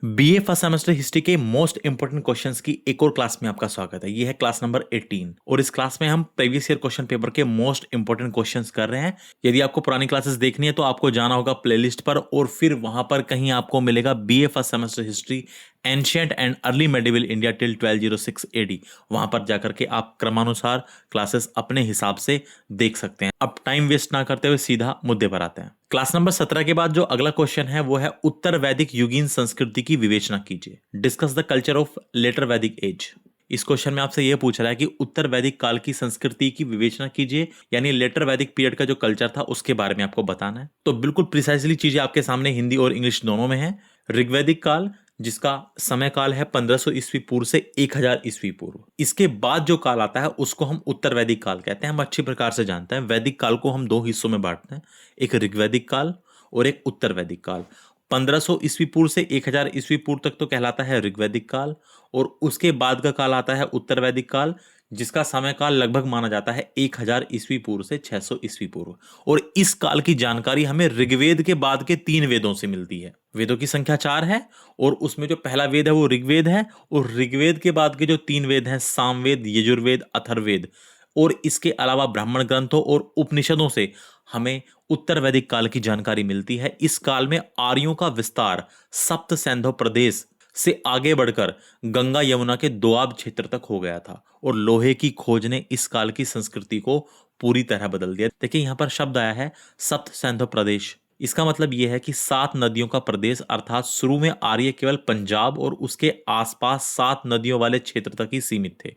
BA first semester history के most important questions की एक और क्लास में आपका स्वागत है। ये है क्लास नंबर 18 और इस क्लास में हम प्रीवियस ईयर क्वेश्चन पेपर के मोस्ट इंपोर्टेंट क्वेश्चंस कर रहे हैं। यदि आपको पुरानी क्लासेस देखनी है तो आपको जाना होगा प्लेलिस्ट पर और फिर वहां पर कहीं आपको मिलेगा BA first semester history ancient and early medieval India till 1206 AD. वहां पर जाकर के आप क्रमानुसार क्लासेस अपने हिसाब से देख सकते हैं। अब टाइम वेस्ट ना करते हुए सीधा मुद्दे पर आते हैं। क्लास नंबर 17 के बाद जो अगला क्वेश्चन है वो है उत्तर वैदिक युगीन संस्कृति की विवेचना कीजिए। Discuss the culture of later Vedic age. इस क्वेश्चन में आपसे यह पूछ रहा है कि उत्तर वैदिक काल की संस्कृति की विवेचना कीजिए, यानी लेटर वैदिक पीरियड का जो कल्चर था उसके बारे में आपको बताना है। तो बिल्कुल प्रिसाइसली चीजें आपके सामने हिंदी और इंग्लिश दोनों में है। ऋग्वैदिक काल, जिसका समय काल है 1500 ईस्वी पूर्व से 1000 ईस्वी पूर्व। इसके बाद जो काल आता है उसको हम उत्तर वैदिक काल कहते हैं। हम अच्छी प्रकार से जानते हैं वैदिक काल को हम दो हिस्सों में बांटते हैं, एक ऋग्वैदिक काल और एक उत्तर वैदिक काल। 1500 ईस्वी पूर्व से 1000 ईस्वी पूर्व तक तो कहलाता है ऋग्वैदिक काल और उसके बाद का काल आता है उत्तर वैदिक काल, जिसका समय काल लगभग माना जाता है 1000 ईस्वी पूर्व से 600 ईस्वी पूर्व। और इस काल की जानकारी हमें ऋग्वेद के बाद के 3 वेदों से मिलती है। वेदों की संख्या 4 है और उसमें जो पहला वेद है वो ऋग्वेद है और ऋग्वेद के बाद के जो 3 वेद हैं सामवेद, यजुर्वेद, अथर्ववेद और इसके अलावा ब्राह्मण ग्रंथों और उपनिषदों से हमें उत्तर वैदिक काल की जानकारी मिलती है। इस काल में आर्यों का विस्तार सप्त सैंधव प्रदेश से आगे बढ़कर गंगा यमुना के दोआब क्षेत्र तक हो गया था और लोहे की खोज ने इस काल की संस्कृति को पूरी तरह बदल दिया। देखिए यहां पर शब्द आया है सप्त सैंधव प्रदेश। इसका मतलब यह है कि 7 नदियों का प्रदेश, अर्थात शुरू में आर्य केवल पंजाब और उसके आसपास 7 नदियों वाले क्षेत्र तक ही सीमित थे,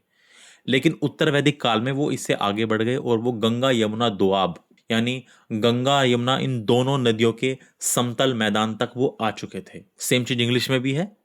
लेकिन उत्तर वैदिक काल में वो इससे आगे बढ़ गए और वो गंगा यमुना दोआब यानी गंगा यमुना इन दोनों नदियों के समतल मैदान तक वो आ चुके थे। सेम चीज इंग्लिश में भी है।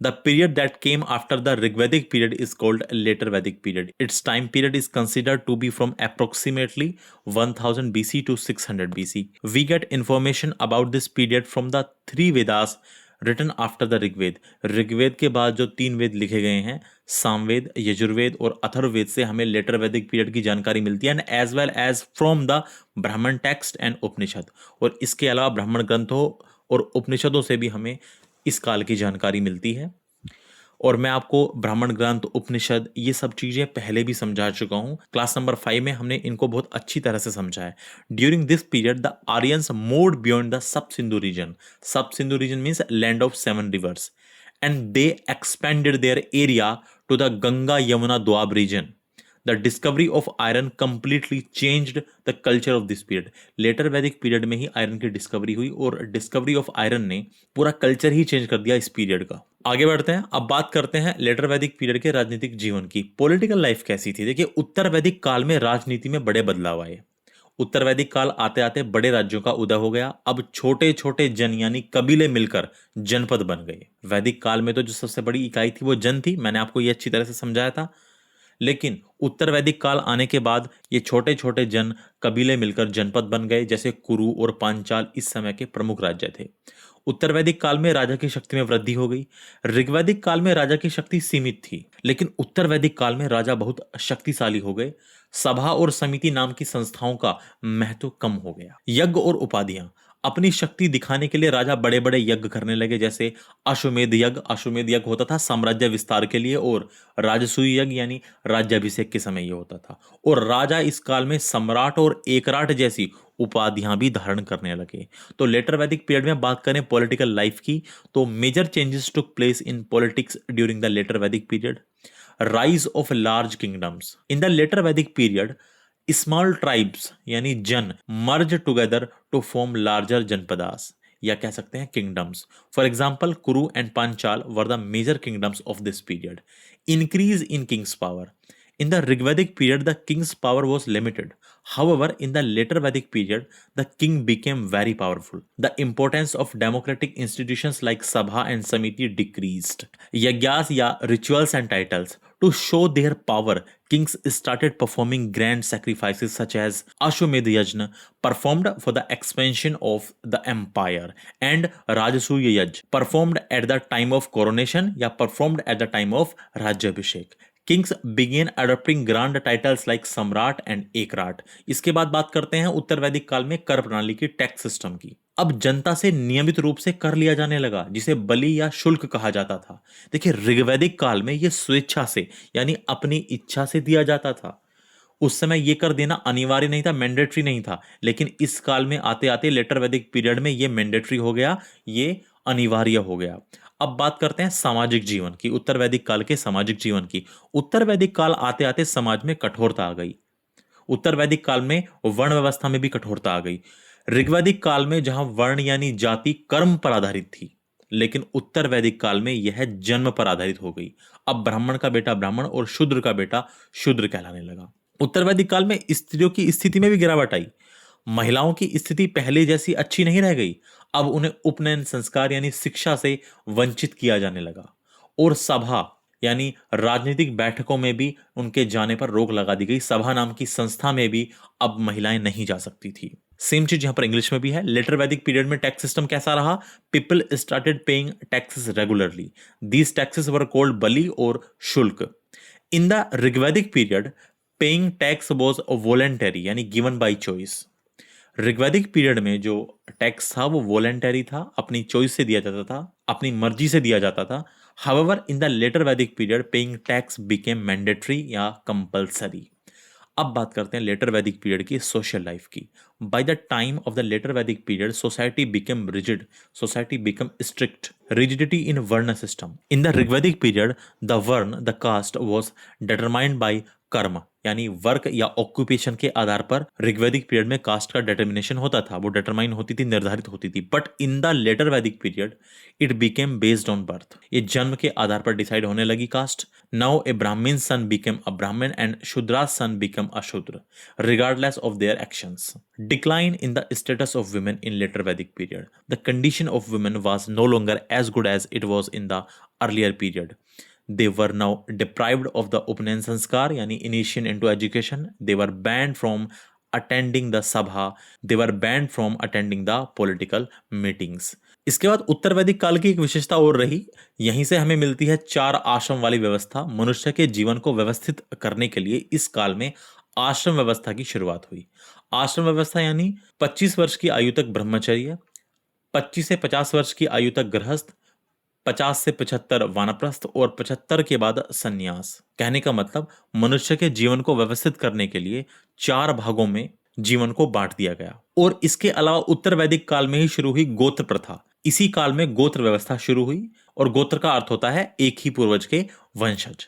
The period that came after the Rigvedic period is called Later Vedic period. Its time period is considered to be from approximately 1000 BC to 600 BC. We get information about this period from the 3 Vedas written after the Rigved. Rigveda के बाद जो 3 वेद लिखे गए हैं, सामवेद, यजुर्वेद और अथर्ववेद से हमें letter Vedic period की जानकारी मिलती है, and as well as from the Brahmana text and Upanishad. और इसके अलावा ब्राह्मण ग्रंथों और उपनिषदों से भी हमें इस काल की जानकारी मिलती है। और मैं आपको ब्राह्मण ग्रंथ, उपनिषद, ये सब चीजें पहले भी समझा चुका हूं। क्लास नंबर 5 में हमने इनको बहुत अच्छी तरह से समझा है। During this period the Aryans moved beyond the Sapta Sindhu region. Sapta Sindhu region means land of 7 rivers, and they expanded their area to the Ganga Yamuna Doab region. The discovery of iron completely changed the culture of this period. Later Vedic period में ही iron की discovery हुई और discovery of iron ने पूरा culture ही change कर दिया इस पीरियड का। आगे बढ़ते हैं, अब बात करते हैं लेटर वैदिक पीरियड के राजनीतिक जीवन की। पॉलिटिकल लाइफ कैसी थी? देखिए उत्तर वैदिक काल में राजनीति में बड़े बदलाव आए। उत्तर वैदिक काल आते आते बड़े राज्यों का उदय हो गया। अब छोटे छोटे जन यानी कबीले मिलकर जनपद बन गए। वैदिक काल में तो जो सबसे बड़ी इकाई थी वो जन थी, मैंने आपको ये अच्छी तरह से समझाया था। लेकिन उत्तर वैदिक काल आने के बाद ये छोटे छोटे जन कबीले मिलकर जनपद बन गए, जैसे कुरु और पांचाल इस समय के प्रमुख राज्य थे। उत्तर वैदिक काल में राजा की शक्ति में वृद्धि हो गई। ऋग्वैदिक काल में राजा की शक्ति सीमित थी, लेकिन उत्तर वैदिक काल में राजा बहुत शक्तिशाली हो गए। सभा और समिति नाम की संस्थाओं का महत्व कम हो गया। यज्ञ और उपाधियां, अपनी शक्ति दिखाने के लिए राजा बड़े बड़े यज्ञ करने लगे, जैसे अश्वमेध यज्ञ। अश्वमेध यज्ञ होता था साम्राज्य विस्तार के लिए, और राजसूय यज्ञ यानी राज्याभिषेक के समय यह होता था। और राजा इस काल में सम्राट और एकराट जैसी उपाधियां भी धारण करने लगे। तो लेटर वैदिक पीरियड में बात करें पॉलिटिकल लाइफ की, तो major changes took place in politics during the later Vedic period. Rise of large kingdoms in the later Vedic period. Small tribes यानी जन merge together to form larger janapadas, या कह सकते हैं kingdoms. For example Kuru and Panchala were the major kingdoms of this period. Increase in king's power. In the Rigvedic period, the king's power was limited. However, in the later Vedic period, the king became very powerful. The importance of democratic institutions like Sabha and Samiti decreased. Yagyas या rituals and titles. To show their power, kings started performing grand sacrifices such as Ashwamedh Yajna, performed for the expansion of the empire, and Rajasuya Yaj, performed at the time of coronation या performed at the time of Rajyabhishek. Kings began adopting grand titles like Samrat and Ekrat. इसके बाद बात करते हैं उत्तर वैदिक काल में कर प्रणाली की, टैक्स सिस्टम की। अब जनता से नियमित रूप से कर लिया जाने लगा, जिसे बलि या शुल्क कहा जाता था। देखिए, ऋग्वैदिक काल में यह स्वेच्छा से यानी अपनी इच्छा से दिया जाता था। उस समय यह कर देना अनिवार्य नहीं था, मैंडेटरी नहीं था, लेकिन इस काल में आते आते लेटर वैदिक पीरियड में यह मैंडेटरी हो गया, ये अनिवार्य हो गया। अब बात करते हैं सामाजिक जीवन की, उत्तर वैदिक काल के सामाजिक जीवन की। उत्तर वैदिक काल आते आते समाज में कठोरता आ गई। उत्तर वैदिक काल में वर्ण व्यवस्था में भी कठोरता आ गई। ऋग्वैदिक काल में जहां वर्ण यानी जाति कर्म पर आधारित थी, लेकिन उत्तर वैदिक काल में यह जन्म पर आधारित हो गई। अब ब्राह्मण का बेटा ब्राह्मण और शूद्र का बेटा शूद्र कहलाने लगा। उत्तर वैदिक काल में स्त्रियों की स्थिति में भी गिरावट आई। महिलाओं की स्थिति पहले जैसी अच्छी नहीं रह गई। अब उन्हें उपनयन संस्कार यानी शिक्षा से वंचित किया जाने लगा, और सभा यानी राजनीतिक बैठकों में भी उनके जाने पर रोक लगा दी गई। सभा नाम की संस्था में भी अब महिलाएं नहीं जा सकती थी। सेम चीज यहां पर इंग्लिश में भी है। लेटर वैदिक पीरियड में टैक्स सिस्टम कैसा रहा? People started paying taxes regularly. These taxes were called bali और शुल्क। In the Rigvedic period paying tax was voluntary यानी given by choice. Rigvedic period में जो टैक्स था वो वॉलेंटरी था, अपनी चॉइस से दिया जाता था, अपनी मर्जी से दिया जाता था। However in the later Vedic period paying tax became mandatory या कंपल्सरी। अब बात करते हैं लेटर वैदिक पीरियड की सोशल लाइफ की। By the time of the later Vedic period society became rigid, society become strict. Rigidity in varna system. In the Rigvedic period the varna the caste was determined by karma यानी work या occupation के आधार पर Rigvedic period में caste का determination होता था, वो डिटरमाइन होती थी, निर्धारित होती थी। But in the later Vedic period it became based on birth. ये जन्म के आधार पर डिसाइड होने लगी कास्ट। नाउ ए ब्राह्मण सन बिकेम अ ब्राह्मण एंड शूद्रा सन बिकेम अ शूद्र regardless of their actions. Decline in the status of women in later Vedic period. The condition of women was no longer as good as it was in the earlier period. They were now deprived of the Upanan Sanskar, yani initiation into education. They were banned from attending the sabha. They were banned from attending the political meetings. इसके बाद उत्तर वैदिक काल की एक विशेषता और रही। यहीं से हमें मिलती है 4 आश्रम वाली व्यवस्था। मनुष्य के जीवन को व्यवस्थित करने के लिए इस काल में आश्रम व्यवस्था की शुरुआत हुई। आश्रम व्यवस्था यानी 25 वर्ष की आयु तक ब्रह्मचर्य, 25 से 50 वर्ष की आयु तक गृहस्थ, 50 से 75 वानप्रस्थ और 75 के बाद संन्यास। कहने का मतलब मनुष्य के जीवन को व्यवस्थित करने के लिए 4 भागों में जीवन को बांट दिया गया। और इसके अलावा उत्तर वैदिक काल में ही शुरू हुई गोत्र प्रथा। इसी काल में गोत्र व्यवस्था शुरू हुई, और गोत्र का अर्थ होता है एक ही पूर्वज के वंशज।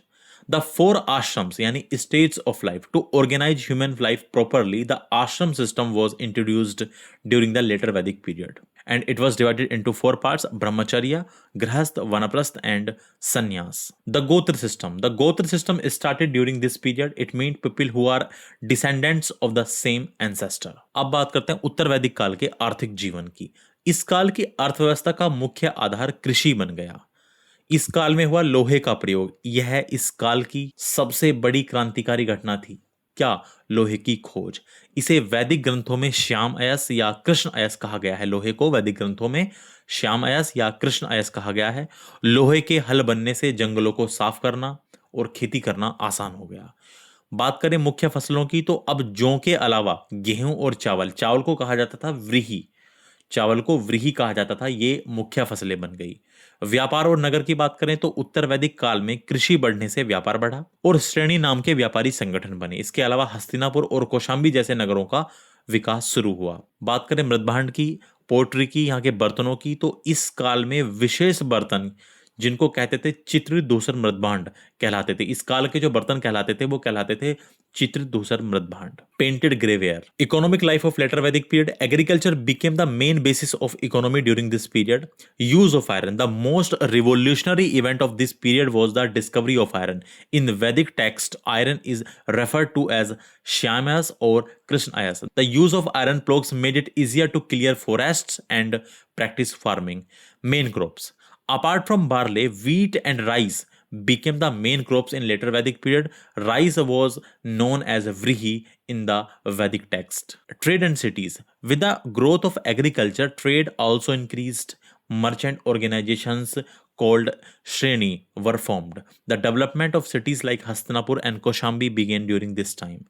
The 4 ashrams, yani states of life, to organize human life properly, the ashram system was introduced during the later Vedic period, and it was divided into 4 parts: brahmacharya, grihasth, vanaprasth, and sannyas. The gotra system started during this period. It meant people who are descendants of the same ancestor. अब बात करते हैं उत्तर वैदिक काल के आर्थिक जीवन की। इस काल की अर्थव्यवस्था का मुख्य आधार कृषि बन गया। इस काल में हुआ लोहे का प्रयोग। यह इस काल की सबसे बड़ी क्रांतिकारी घटना थी। क्या? लोहे की खोज। इसे वैदिक ग्रंथों में श्याम अयस या कृष्ण अयस कहा गया है। लोहे को वैदिक ग्रंथों में श्याम अयस या कृष्ण अयस कहा गया है। लोहे के हल बनने से जंगलों को साफ करना और खेती करना आसान हो गया। बात करें मुख्य फसलों की, तो अब जौ के अलावा गेहूं और चावल को कहा जाता था व्रीहि, चावल को व्रीहि कहा जाता था, ये मुख्य फसलें बन गई। व्यापार और नगर की बात करें तो उत्तर वैदिक काल में कृषि बढ़ने से व्यापार बढ़ा और श्रेणी नाम के व्यापारी संगठन बने। इसके अलावा हस्तिनापुर और कौशाम्बी जैसे नगरों का विकास शुरू हुआ। बात करें मृदभांड की, पोट्री की, यहाँ के बर्तनों की, तो इस काल में विशेष बर्तन जिनको कहते थे चित्रित धूसर मृदभांड कहलाते थे। इस काल के जो बर्तन कहलाते थे वो कहलाते थे चित्रित धूसर मृदभांड। Painted greyware. Economic life of later Vedic period. Agriculture became the main basis of economy during this period. Use of iron. The most revolutionary event of this period was the discovery of iron. In Vedic text iron is referred to as shyamayas और krishna ayas. The use of iron ploughs made it easier to clear forests and practise farming. Main crops. Apart from barley, wheat and rice became the main crops in later Vedic period. Rice was known as vrihi in the Vedic text. Trade and cities. With the growth of agriculture, trade also increased. Merchant organizations called Shreni were formed. The development of cities like Hastinapur and Koshambi began during this time.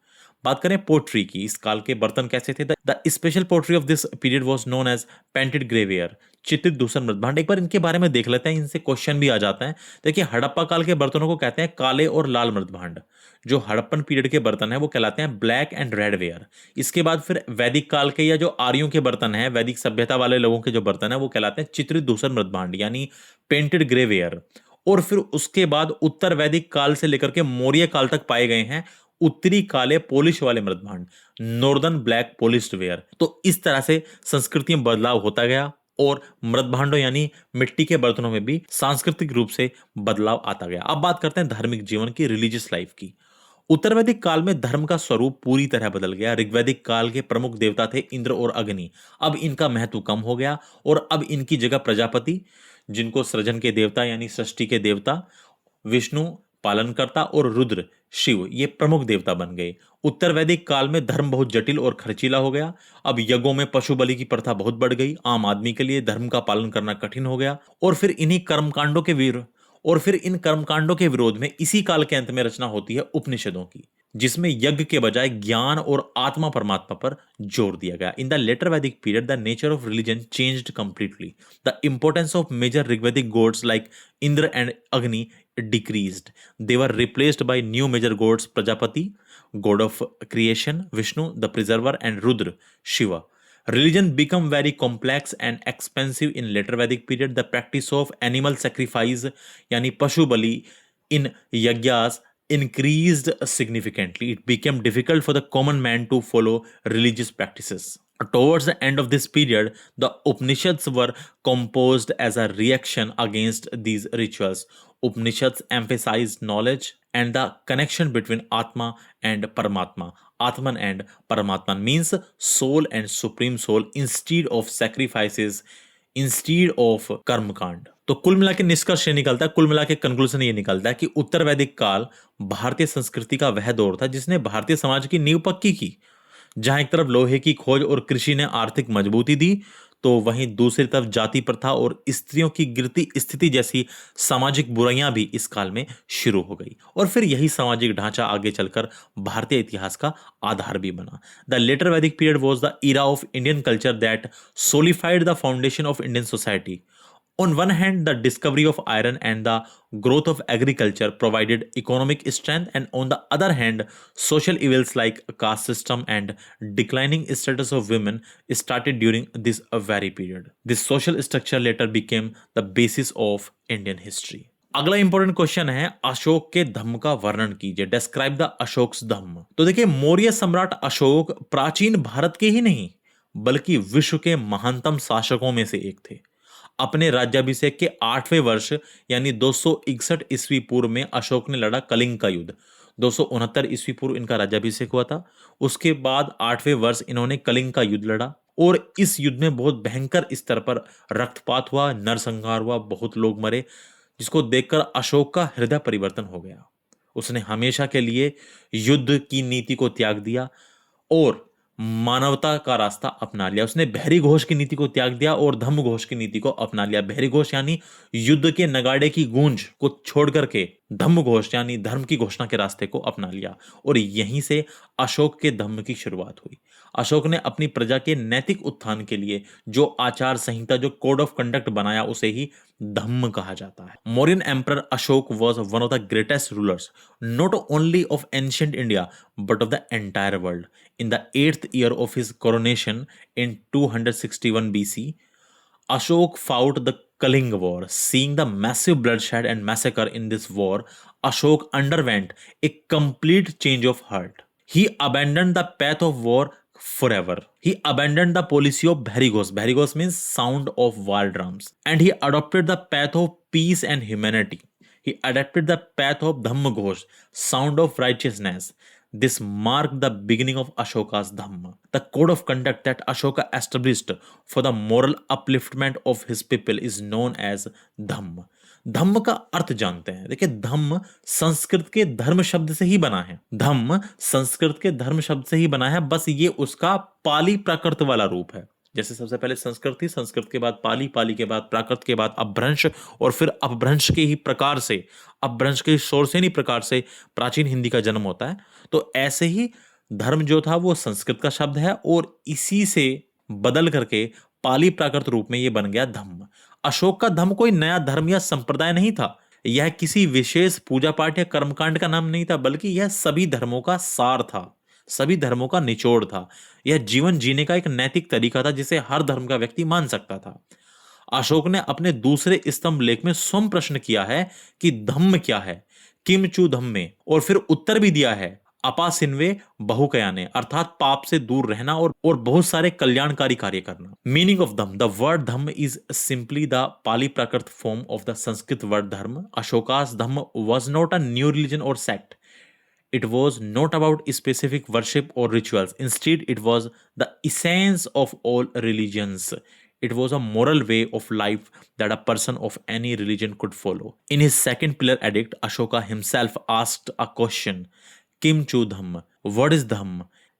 बात करें pottery की, इस काल के बर्तन कैसे थे? The special pottery of this period was known as painted greyware, चित्रित दूसर मृदभांड। एक बार इनके बारे में देख लेते हैं, इनसे क्वेश्चन भी आ जाता है। देखिए, हड़प्पा काल के बर्तनों को कहते हैं काले और लाल मृदभांड। जो हड़प्पन पीरियड के बर्तन है वो कहलाते हैं ब्लैक एंड रेड वेयर। इसके बाद फिर वैदिक काल के या जो आर्यों के बर्तन हैं, वैदिक सभ्यता वाले लोगों के जो बर्तन है वो कहलाते हैं चित्रित दूसर मृदभांड यानी पेंटेड ग्रेवेयर। और फिर उसके बाद उत्तर वैदिक काल से लेकर के मौर्य काल तक पाए गए हैं उत्तरी काले पॉलिश वाले मृदभांड, नॉर्दर्न ब्लैक पॉलिश्ड वेयर। तो इस तरह से संस्कृति में बदलाव होता गया और मृदभांडों यानी मिट्टी के बर्तनों में भी सांस्कृतिक रूप से बदलाव आता गया। अब बात करते हैं धार्मिक जीवन की, रिलीजियस लाइफ की। उत्तर वैदिक काल में धर्म का स्वरूप पूरी तरह बदल गया। ऋग्वैदिक काल के प्रमुख देवता थे इंद्र और अग्नि, अब इनका महत्व कम हो गया और अब इनकी जगह प्रजापति, जिनको सृजन के देवता यानी सृष्टि के देवता, विष्णु पालनकर्ता और रुद्र शिव ये प्रमुख देवता बन गए। उत्तर वैदिक काल में धर्म बहुत जटिल और खर्चीला हो गया। अब यज्ञों में पशु बलि की प्रथा बहुत बढ़ गई, आम आदमी के लिए धर्म का पालन करना कठिन हो गया। और फिर इन कर्मकांडों के विरोध में इसी काल के अंत में रचना होती है उपनिषदों की, जिसमें यज्ञ के बजाय ज्ञान और आत्मा परमात्मा पर जोर दिया गया। In the later Vedic period the nature of religion changed completely. The importance of major Rigvedic gods like Indra and Agni decreased. They were replaced by new major gods: Prajapati, god of creation, Vishnu, the preserver, and Rudra, Shiva. Religion became very complex and expensive in later Vedic period. The practice of animal sacrifice, yani Pashu Bali, in yajnas increased significantly. It became difficult for the common man to follow religious practices. Towards the end of this period, the Upanishads were composed as a reaction against these rituals. Upanishads emphasized knowledge and the connection between Atma and Paramatma. Atman and Paramatman means soul and supreme soul instead of sacrifices, instead of कर्मकांड। तो कुल मिला के निष्कर्ष ये निकलता है, कुल मिला के कंक्लूजन ये निकलता है कि उत्तर वैदिक काल भारतीय संस्कृति का वह दौर था जिसने भारतीय समाज की नींव पक्की की। जहां एक तरफ लोहे की खोज और कृषि ने आर्थिक मजबूती दी, तो वहीं दूसरी तरफ जाति प्रथा और स्त्रियों की गिरती स्थिति जैसी सामाजिक बुराइयां भी इस काल में शुरू हो गई। और फिर यही सामाजिक ढांचा आगे चलकर भारतीय इतिहास का आधार भी बना। The later Vedic period was the era of Indian culture that solidified the foundation of Indian society. On one hand, the discovery of iron and the growth of agriculture provided economic strength, and on the other hand, social evils like caste system and declining status of women started during this very period. This social structure later became the basis of Indian history. अगला important question है, अशोक के धम्म का वर्णन कीजिए। Describe the Ashoks धम्म। तो देखिए, मौर्य सम्राट अशोक प्राचीन भारत के ही नहीं बल्कि विश्व के महानतम शासकों में से एक थे। अपने राज्याभिषेक के 8वें वर्ष यानी 261 ईस्वी पूर्व में अशोक ने लड़ा कलिंग का युद्ध। 269 ईस्वी पूर्व इनका राज्याभिषेक हुआ था। उसके बाद 8वें वर्ष इन्होंने कलिंग का युद्ध लड़ा और इस युद्ध में बहुत भयंकर स्तर पर रक्तपात हुआ, नरसंहार हुआ, बहुत लोग मरे, जिसको देखकर अशोक का हृदय परिवर्तन हो गया। उसने हमेशा के लिए युद्ध की नीति को त्याग दिया और मानवता का रास्ता अपना लिया। उसने बहरी घोष की नीति को त्याग दिया और धम्म घोष की नीति को अपना लिया। बहरी घोष यानी युद्ध के नगाड़े की गूंज को छोड़ करके धम्म घोष यानी धर्म की घोषणा के रास्ते को अपना लिया और यहीं से अशोक के धम्म की शुरुआत हुई। अशोक ने अपनी प्रजा के नैतिक उत्थान के लिए जो आचार संहिता, जो कोड ऑफ कंडक्ट बनाया, उसे ही धम्म कहा जाता है। Mauryan emperor Ashok was one of the greatest rulers not only of ancient India but of the entire world. In the 8th year of his coronation in 261 BC, Ashok fought the Kaling War. Seeing the massive bloodshed and massacre in this war, Ashok underwent a complete change of heart. He abandoned the path of war forever. He abandoned the policy of Bharigos. Bharigos means sound of war drums. And he adopted the path of peace and humanity. He adopted the path of Dhammaghosh, sound of righteousness. This marked the beginning of Ashoka's Dhamma, the code of conduct that Ashoka established for the moral upliftment of his people is known as Dhamma. धम्म का अर्थ जानते हैं। देखिए, धम्म संस्कृत के धर्म शब्द से ही बना है। धम्म संस्कृत के धर्म शब्द से ही बना है, बस ये उसका पाली प्राकृत वाला रूप है। जैसे सबसे पहले संस्कृत थी, संस्कृत के बाद पाली, पाली के बाद प्राकृत के बाद अपभ्रंश और फिर अपभ्रंश के ही प्रकार से, अपभ्रंश के शोर से नहीं प्रकार से प्राचीन हिंदी का जन्म होता है। तो ऐसे ही धर्म जो था वो संस्कृत का शब्द है और इसी से बदल करके पाली प्राकृत रूप में ये बन गया धम्म। अशोक का धम्म कोई नया धर्म या संप्रदाय नहीं था, यह किसी विशेष पूजा पाठ या कर्मकांड का नाम नहीं था, बल्कि यह सभी धर्मों का सार था, सभी धर्मों का निचोड़ था। यह जीवन जीने का एक नैतिक तरीका था जिसे हर धर्म का व्यक्ति मान सकता था। अशोक ने अपने दूसरे स्तंभ लेख में स्वयं प्रश्न किया है कि धम्म क्या है, किम चू धम्मे, और फिर उत्तर भी दिया है अपासिन्वे बहुकयाने, अर्थात पाप से दूर रहना और बहुत सारे कल्याणकारी कार्य करना। Meaning of Dhamma, the word Dhamma is simply the Pali Prakrit form of the Sanskrit word धर्म। अशोकास धम्म was not a new religion or sect. It was not about specific worship or rituals. Instead, it was the essence of all religions. It was a moral way of life that a person of any religion could follow. In his second pillar edict, Ashoka himself asked a question, Kim Chu Dhamm, what is Dhamm?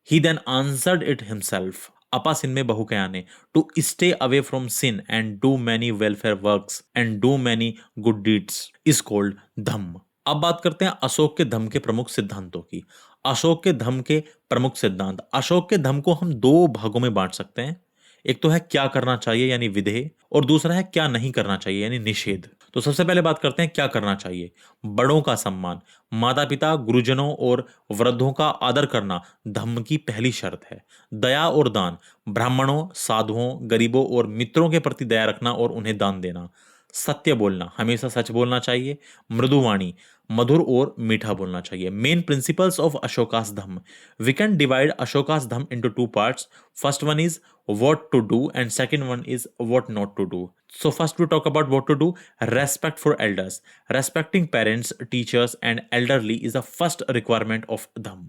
He then answered it himself. Apas inme bahukayane, to stay away from sin and do many welfare works and do many good deeds is called Dhamm. अब बात करते हैं अशोक के धम्म के प्रमुख सिद्धांतों की। अशोक के धम्म के प्रमुख सिद्धांत, अशोक के धम्म को हम दो भागों में बांट सकते हैं। एक तो है क्या करना चाहिए यानी विधेय, और दूसरा है क्या नहीं करना चाहिए यानी निषेध। तो सबसे पहले बात करते हैं क्या करना चाहिए। बड़ों का सम्मान, माता पिता, गुरुजनों और वृद्धों का आदर करना धम्म की पहली शर्त है। दया और दान, ब्राह्मणों, साधुओं, गरीबों और मित्रों के प्रति दया रखना और उन्हें दान देना। सत्य बोलना, हमेशा सच बोलना चाहिए। मृदुवाणी, मधुर और मीठा बोलना चाहिए। Main principles of Ashoka's dhamma, we can divide Ashoka's dhamma into two parts. First one is what to do and second one is what not to do. So first we talk about what to do. Respect for elders, respecting parents, teachers and elderly is the first requirement of Dhamm.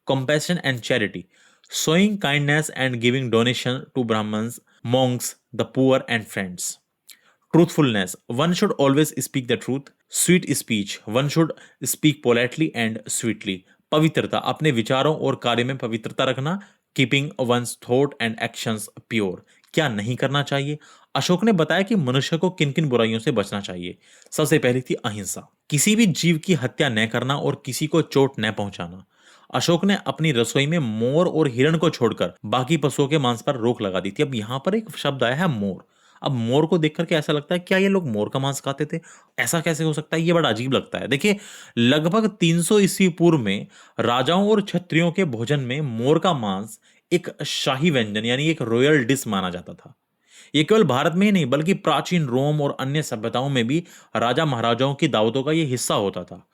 Compassion and charity, showing kindness and giving donation to Brahmins, monks, the poor and friends. Truthfulness, one should always speak the truth. Sweet speech, one should speak politely and sweetly. पवित्रता, अपने विचारों और कार्य में पवित्रता रखना। Keeping one's thought and actions pure, क्या नहीं करना चाहिए। अशोक ने बताया कि मनुष्य को किन किन बुराइयों से बचना चाहिए। सबसे पहली थी अहिंसा, किसी भी जीव की हत्या न करना और किसी को चोट न पहुंचाना। अशोक ने अपनी रसोई में मोर और हिरण को छोड़कर बाकी पशुओं के मांस पर रोक लगा दी थी। अब यहां पर एक शब्द आया है मोर। अब मोर को देख करके ऐसा लगता है क्या ये लोग मोर का मांस खाते थे, ऐसा कैसे हो सकता है, ये बड़ा अजीब लगता है। देखिए लगभग 300 ईस्वी पूर्व में राजाओं और क्षत्रियों के भोजन में मोर का मांस एक शाही व्यंजन यानी एक रॉयल डिश माना जाता था। ये केवल भारत में ही नहीं बल्कि प्राचीन रोम और अन्य सभ्यताओं में भी राजा महाराजाओं की दावतों का यह हिस्सा होता था।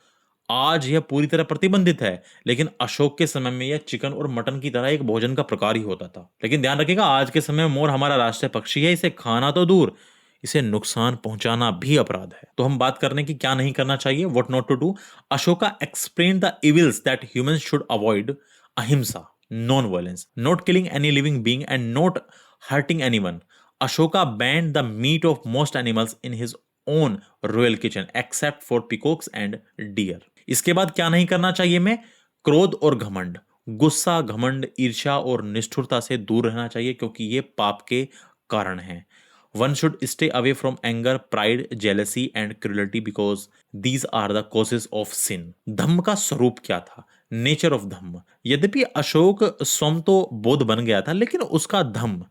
आज यह पूरी तरह प्रतिबंधित है, लेकिन अशोक के समय में यह चिकन और मटन की तरह एक भोजन का प्रकार ही होता था। लेकिन ध्यान रखिएगा आज के समय में मोर हमारा राष्ट्रीय पक्षी है, इसे खाना तो दूर इसे नुकसान पहुंचाना भी अपराध है। तो हम बात करने की क्या नहीं करना चाहिए, what not to do. Ashoka explain the evils that humans should avoid. Ahimsa, non violence, not killing any living being and not hurting anyone. Ashoka banned the meat of most animals in his own royal kitchen except for peacocks and deer. इसके बाद क्या नहीं करना चाहिए में, क्रोध और घमंड, गुस्सा, घमंड, ईर्ष्या और निष्ठुरता से दूर रहना चाहिए क्योंकि ये पाप के कारण हैं। One should stay away from anger, pride, jealousy and cruelty because these are the causes of sin. धम्म का स्वरूप क्या था, नेचर ऑफ धम्म। यद्यपि अशोक स्वयं तो बौद्ध बन गया था, लेकिन उसका धम्म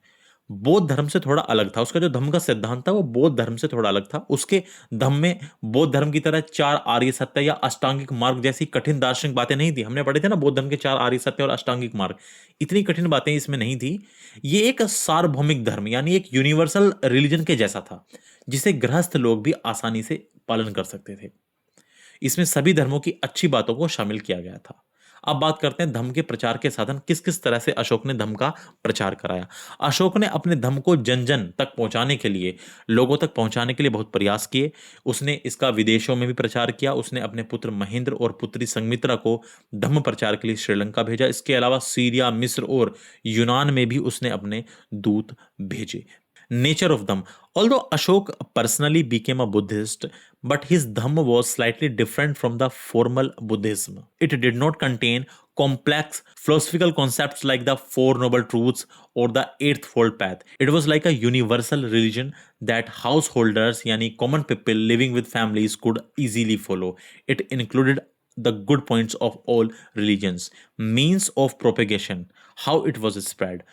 बौद्ध धर्म से थोड़ा अलग था। उसका जो धम्म का सिद्धांत था वो बौद्ध धर्म से थोड़ा अलग था। उसके धम्म में बौद्ध धर्म की तरह 4 आर्य सत्य या अष्टांगिक मार्ग जैसी कठिन दार्शनिक बातें नहीं थी। हमने पढ़े थे ना बौद्ध धर्म के 4 आर्य सत्य और अष्टांगिक मार्ग, इतनी कठिन बातें इसमें नहीं थी। ये एक सार्वभौमिक धर्म यानी एक यूनिवर्सल रिलीजन के जैसा था जिसे गृहस्थ लोग भी आसानी से पालन कर सकते थे। इसमें सभी धर्मों की अच्छी बातों को शामिल किया गया था। अब बात करते हैं धम्म के प्रचार के साधन, किस किस तरह से अशोक ने धम्म का प्रचार कराया। अशोक ने अपने धम्म को जन जन तक पहुंचाने के लिए, लोगों तक पहुंचाने के लिए बहुत प्रयास किए। उसने इसका विदेशों में भी प्रचार किया। उसने अपने पुत्र महेंद्र और पुत्री संघमित्रा को धम्म प्रचार के लिए श्रीलंका भेजा। इसके अलावा सीरिया, मिस्र और यूनान में भी उसने अपने दूत भेजे। Nature of Dhamm. Although Ashok personally became a Buddhist, but his Dhamma was slightly different from the formal Buddhism. It did not contain complex philosophical concepts like the Four Noble Truths or the Eightfold Path. It was like a universal religion that householders, yani common people living with families, could easily follow. It included the good points of all religions, means of propagation, how it was spread.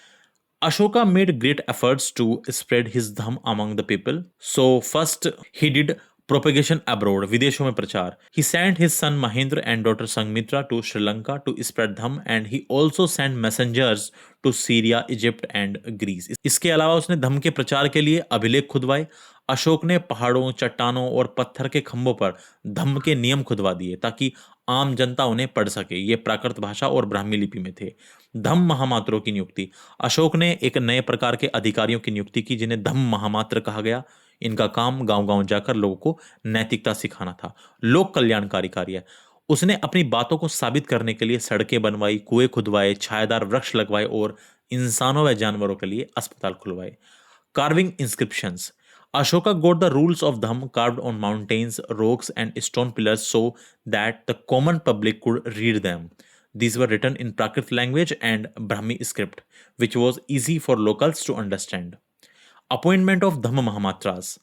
Ashoka made great efforts to spread his dham among the people. So first he did propagation abroad, विदेशों में प्रचार. He sent his son Mahendra and daughter Sanghmitra to Sri Lanka to spread dham, and he also sent messengers to Syria, Egypt and Greece. इसके अलावा उसने धम्म के प्रचार के लिए अभिलेख खुदवाए. अशोक ने पहाड़ों, चट्टानों और पत्थर के खंभों पर धम्म के नियम खुदवा दिए ताकि आम जनता उन्हें पढ़ सके. ये प्राकृत भाषा और ब्राह्मी लिपि में थे. धम्म महामात्रों की नियुक्ति. अशोक ने एक नए प्रकार के अधिकारियों की नियुक्ति की जिन्हें धम्म महामात्र कहा गया. इनका काम गांव-गांव जाकर लोगों को नैतिकता सिखाना था. लोक कल्याणकारी कार्य. उसने अपनी बातों को साबित करने के लिए सड़कें बनवाई, कुएं खुदवाए, छायादार वृक्ष लगवाए और इंसानों व जानवरों के लिए अस्पताल खुलवाए. Carving inscriptions. Ashoka got the rules of Dham carved on mountains, rocks, and stone pillars so that the common public could read them. These were written in Prakrit language and Brahmi script, which was easy for locals to understand. Appointment of Dhamma Mahamatras.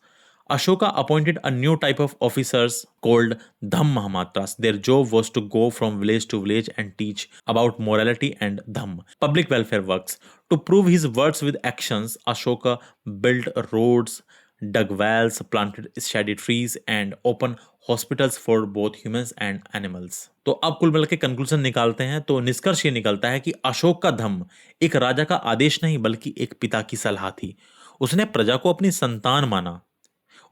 Ashoka appointed a new type of officers called Dham Mahamatras. Their job was to go from village to village and teach about morality and Dham, public welfare works. To prove his words with actions, Ashoka built roads, dug wells, planted shady trees, and opened hospitals for both humans and animals. तो अब कुल मिलकर conclusion निकालते हैं तो निष्कर्ष ये निकलता है कि अशोक का धम्म एक राजा का आदेश नहीं बल्कि एक पिता की सलाह थी. उसने प्रजा को अपनी संतान माना.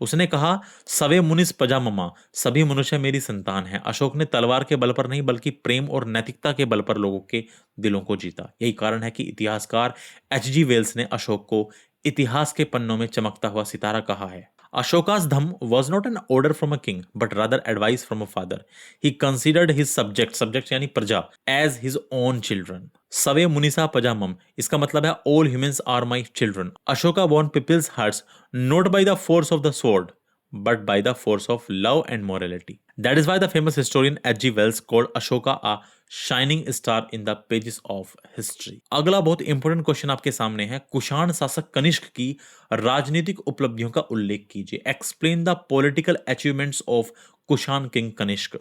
उसने कहा सवे मुनिस प्रजा ममा, सभी मनुष्य मेरी संतान है. अशोक ने तलवार के बल पर नहीं बल्कि प्रेम और नैतिकता के बल पर लोगों के दिलों को जीता. यही कारण है कि इतिहासकार H.G. वेल्स ने अशोक को इतिहास के पन्नों में चमकता हुआ सितारा कहा है. Ashoka's dham was not an order from a king, but rather advice from a father. He considered his subjects यानी प्रजा, as his own children. सवे मुनिसा पजामम, इसका मतलब है all humans are my children. Ashoka won people's hearts not by the force of the sword, but by the force of love and morality. That is why the famous historian H.G. Wells called Ashoka a shining star in the pages of history. अगला बहुत important question आपके सामने है. कुषाण शासक कनिष्क की राजनीतिक उपलब्धियों का उल्लेख कीजिए. Explain the political achievements of Kushan king Kanishka.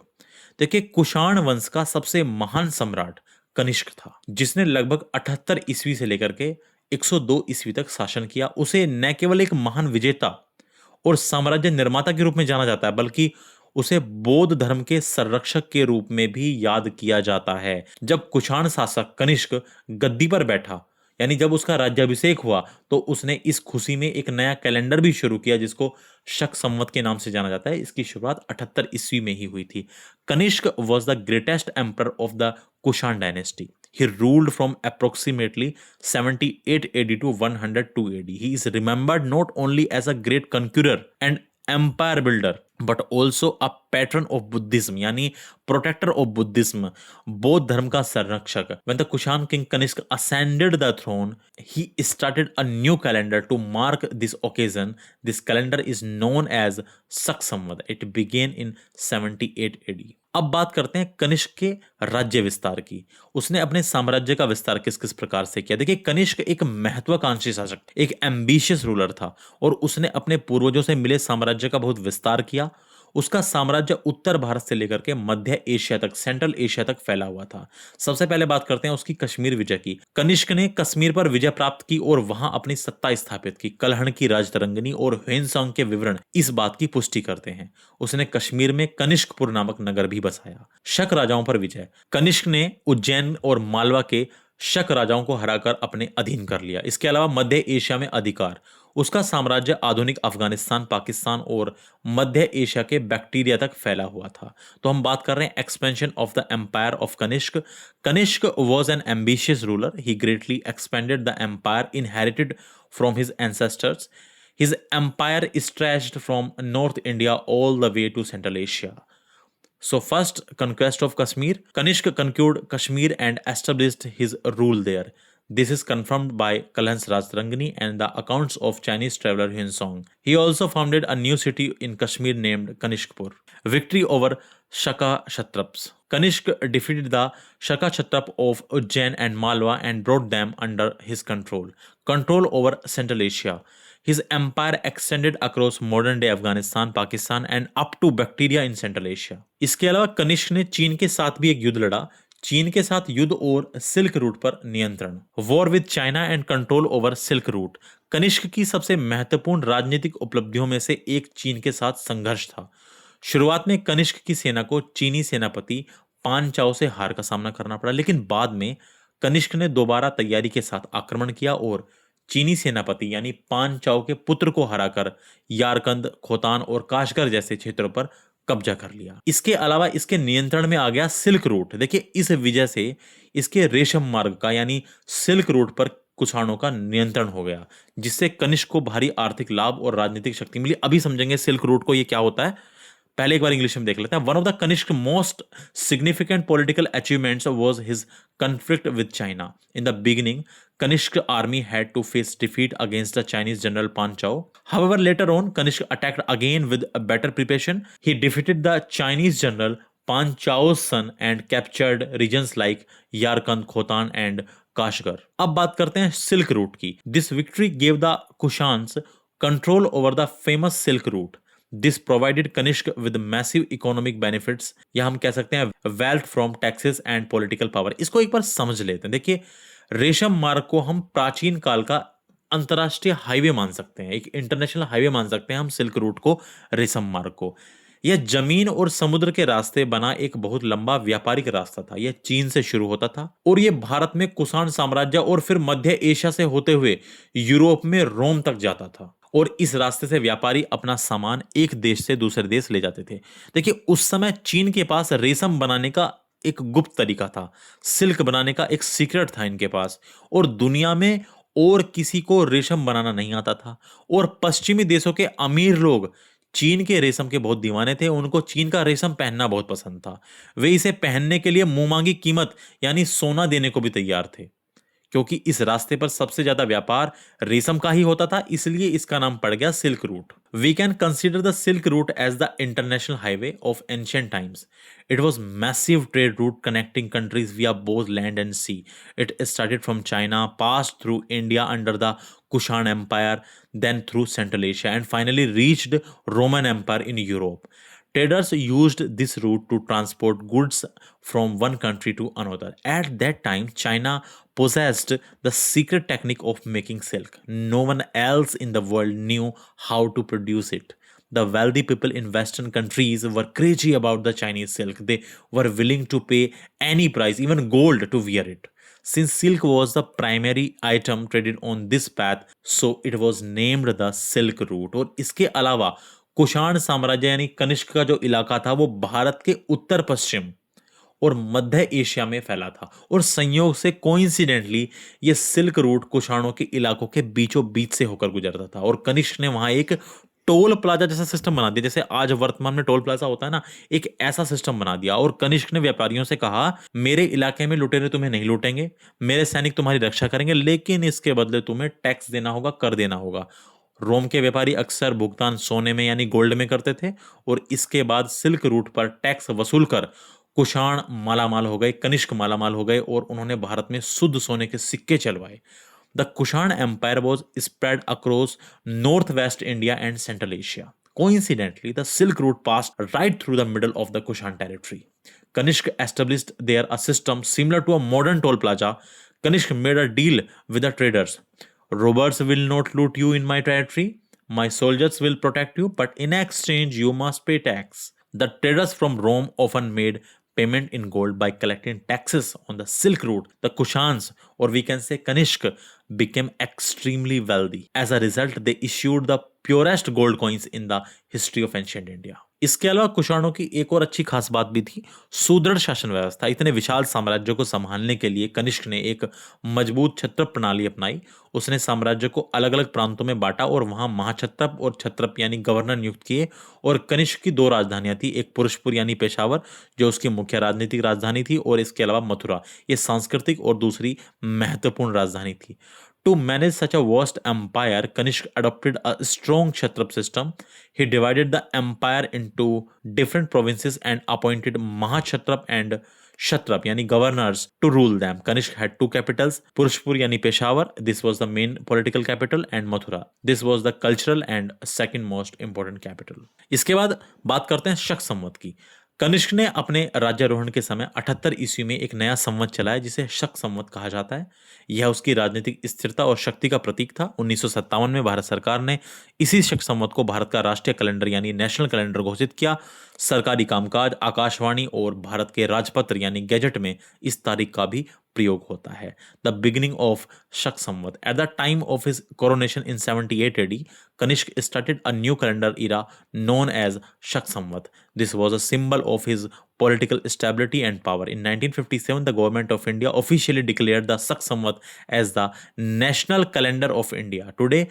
देखिए, कुषाण वंश का सबसे महान सम्राट कनिष्क था जिसने लगभग 78 ईस्वी से लेकर के 102 ईस्वी तक शासन किया. उसे न केवल एक महान विजेता और साम्राज्य निर्माता के रूप में जाना जाता है बल्कि उसे बौद्ध धर्म के संरक्षक के रूप में भी याद किया जाता है. जब कुषाण शासक कनिष्क गद्दी पर बैठा यानी जब उसका राज्याभिषेक हुआ तो उसने इस खुशी में एक नया कैलेंडर भी शुरू किया जिसको शक संवत के नाम से जाना जाता है. इसकी शुरुआत 78 ईस्वी में ही हुई थी. Kanishka was the greatest emperor of the Kushan dynasty. He ruled from approximately 78 AD to 102 AD. He is remembered not only as a great conqueror and empire builder, but also a patron of Buddhism, यानी protector of Buddhism, बौद्ध धर्म का संरक्षक. When the Kushan king Kanishk ascended the throne, he started a new calendar to mark this occasion. This calendar is known as Shak Samvat. It began in 78 AD. अब बात करते हैं कनिष्क के राज्य विस्तार की. उसने अपने साम्राज्य का विस्तार किस किस प्रकार से किया. देखिए, कनिष्क एक महत्वाकांक्षी शासक, एक एम्बिशियस रूलर था और उसने अपने पूर्वजों से मिले साम्राज्य का बहुत विस्तार किया. उसका साम्राज्य उत्तर भारत से लेकर के मध्य एशिया तक, सेंट्रल एशिया तक फैला हुआ था. सबसे पहले बात करते हैं उसकी कश्मीर विजय की. कनिष्क ने कश्मीर पर विजय प्राप्त की और वहां अपनी सत्ता स्थापित की. कलहण की राजतरंगिनी और ह्वेनसांग के विवरण इस बात की पुष्टि करते हैं. उसने कश्मीर में कनिष्कपुर नामक नगर भी बसाया. शक राजाओं पर विजय. कनिष्क ने उज्जैन और मालवा के शक राजाओं को हराकर अपने अधीन कर लिया. इसके अलावा मध्य एशिया में अधिकार. उसका साम्राज्य आधुनिक अफगानिस्तान, पाकिस्तान और मध्य एशिया के बैक्टीरिया तक फैला हुआ था. तो हम बात कर रहे हैं expansion of the empire of Kanishka. Kanishka was an ambitious ruler. He greatly expanded the empire inherited from his ancestors. His empire stretched from North India all the way to Central Asia. So first conquest of Kashmir. Kanishk conquered Kashmir and established his rule there. This is confirmed by Kalhan's Rajtarangini and the accounts of Chinese traveler Hunsong. He also founded a new city in Kashmir named Kanishkpur. Victory over Shaka Kshatraps. Kanishk defeated the Shaka Kshatrap of Ujjain and Malwa and brought them under his control. Control over Central Asia. His empire extended across modern day Afghanistan, Pakistan and up to Bactria in Central Asia. इसके अलावा कनिष्क ने चीन के साथ भी एक युद्ध लड़ा, चीन के साथ युद्ध और सिल्क रूट पर नियंत्रण, war with China and control over silk route. Kanishka की सबसे महत्वपूर्ण राजनीतिक उपलब्धियों में से एक चीन के साथ संघर्ष था। शुरुआत में कनिष्क की सेना को चीनी सेनापति पान चाओ से हार का सामना करना पड़ा, लेकिन बाद में कनिष्क ने दोबारा तैयारी के साथ आक्रमण किया और चीनी सेनापति यानी पान चाओ के पुत्र को हराकर यारकंद, खोतान और काशगर जैसे क्षेत्रों पर कब्जा कर लिया। इसके अलावा इसके नियंत्रण में आ गया सिल्क रूट। देखिए, इस वजह से इसके रेशम मार्ग का यानी सिल्क रूट पर कुषाणों का नियंत्रण हो गया, जिससे कनिष्क को भारी आर्थिक लाभ और राजनीतिक शक्ति मिली। अभी समझेंगे सिल्क रूट को, ये क्या होता है। पहले एक बार इंग्लिश में देख लेते हैं। One of the Kanishka most significant political achievements was his conflict with China. In the beginning, Kanishk army had to face defeat against the Chinese general Pan Chao. However, later on, Kanishk attacked again with a better preparation. He defeated the Chinese general Pan Chao's son and captured regions like Yarkand, Khotan and Kashgar. अब बात करते हैं silk route की। This victory gave the Kushans control over the famous Silk Route. This provided Kanishk with massive economic benefits, या हम कह सकते हैं wealth from taxes and political power. इसको एक बार समझ लेते हैं। देखिए, रेशम मार्ग को हम प्राचीन काल का अंतरराष्ट्रीय हाईवे मान सकते हैं, एक इंटरनेशनल हाईवे मान सकते हैं हम सिल्क रूट को, रेशम मार्ग को। यह जमीन और समुद्र के रास्ते बना एक बहुत लंबा व्यापारिक रास्ता था। यह चीन से शुरू होता था और यह भारत में कुषाण साम्राज्य और फिर मध्य एशिया से होते हुए यूरोप में रोम तक जाता था। और इस रास्ते से व्यापारी अपना सामान एक देश से दूसरे देश ले जाते थे। देखिए, उस समय चीन के पास रेशम बनाने का एक गुप्त तरीका था, सिल्क बनाने का एक सीक्रेट था इनके पास, और दुनिया में और किसी को रेशम बनाना नहीं आता था। और पश्चिमी देशों के अमीर लोग चीन के रेशम के बहुत दीवाने थे, उनको चीन का रेशम पहनना बहुत पसंद था। वे इसे पहनने के लिए मुंह मांगी कीमत यानी सोना देने को भी तैयार थे, क्योंकि इस रास्ते पर सबसे ज्यादा व्यापार रेशम का ही होता था, इसलिए इसका नाम पड़ गया silk route. We can consider the silk route as the international highway of ancient times. It was massive trade route connecting countries via both land and sea. It started from China, pass through India under the Kushan empire, then through Central Asia, and finally reached Roman Empire in Europe. Traders used this route to transport goods from one country to another. At that time, China possessed the secret technique of making silk. No one else in the world knew how to produce it. The wealthy people in Western countries were crazy about the Chinese silk. They were willing to pay any price, even gold, to wear it. Since silk was the primary item traded on this path, so it was named the Silk Route. और इसके अलावा कुषाण साम्राज्य यानी कनिष्क का जो इलाका था वो भारत के उत्तर पश्चिम और मध्य एशिया में फैला था, और संयोग से कोइंसिडेंटली ये सिल्क रूट कुषाणों के इलाकों के बीचों बीच से होकर गुजरता था। और कनिष्क ने वहां एक टोल प्लाजा जैसा सिस्टम बना दिया, जैसे आज वर्तमान में टोल प्लाजा होता है ना, एक ऐसा सिस्टम बना दिया। और कनिष्क ने व्यापारियों से कहा, मेरे इलाके में लुटेरे तुम्हें नहीं लूटेंगे, मेरे सैनिक तुम्हारी रक्षा करेंगे, लेकिन इसके बदले तुम्हें टैक्स देना होगा, कर देना होगा। रोम के व्यापारी अक्सर भुगतान सोने में यानी गोल्ड में करते थे, और इसके बाद सिल्क रूट पर टैक्स वसूल कर कुषाण मालामाल हो गए, कनिष्क मालामाल हो गए, और उन्होंने भारत में शुद्ध सोने के सिक्के चलवाए। The Kushan Empire was spread across northwest India and Central Asia. Coincidentally, the Silk Route passed right through the middle of the Kushan territory. Kanishk established there a system similar to a modern toll plaza. Kanishk made a deal with the traders. Robbers will not loot you in my territory. My soldiers will protect you, but in exchange you must pay tax. The traders from Rome often made payment in gold by collecting taxes on the Silk Route. The Kushans, or we can say Kanishk, became extremely wealthy. As a result, they issued the purest gold coins in the history of ancient India. इसके अलावा कुषाणों की एक और अच्छी खास बात भी थी, सुदृढ़ शासन व्यवस्था। इतने विशाल साम्राज्य को संभालने के लिए कनिष्क ने एक मजबूत छत्रप प्रणाली अपनाई। उसने साम्राज्य को अलग अलग प्रांतों में बांटा और वहां महाछत्रप और छत्रप यानी गवर्नर नियुक्त किए। और कनिष्क की दो राजधानियां थी, एक पुरुषपुर यानी पेशावर जो उसकी मुख्य राजनीतिक राजधानी थी, और इसके अलावा मथुरा, ये सांस्कृतिक और दूसरी महत्वपूर्ण राजधानी थी। To manage such a vast empire, Kanishk adopted a strong Kshatrap system. He divided the empire into different provinces and appointed Mahakshatrap and kshatrap यानी governors to rule them. Kanishka had two capitals, Purushpur यानी Peshawar, this was the main political capital, and Mathura, this was the cultural and second most important capital. इसके बाद बात करते हैं शक संवत की। कनिष्क ने अपने राज्यारोहण के समय 78 ईस्वी में एक नया संवत चलाया जिसे शक संवत कहा जाता है। यह उसकी राजनीतिक स्थिरता और शक्ति का प्रतीक था। 1957 में भारत सरकार ने इसी शक संवत को भारत का राष्ट्रीय कैलेंडर यानी नेशनल कैलेंडर घोषित किया। सरकारी कामकाज, आकाशवाणी और भारत के राजपत्र यानी गैजेट में इस तारीख का भी प्रयोग होता है। The beginning of Shaka Samvat. At the time of his coronation in 78 AD, Kanishk started a new calendar era known as Shak Samvat. This was a symbol of his political stability and power. In 1957, the government of India officially declared the Shak Samvat as the national calendar of India. Today,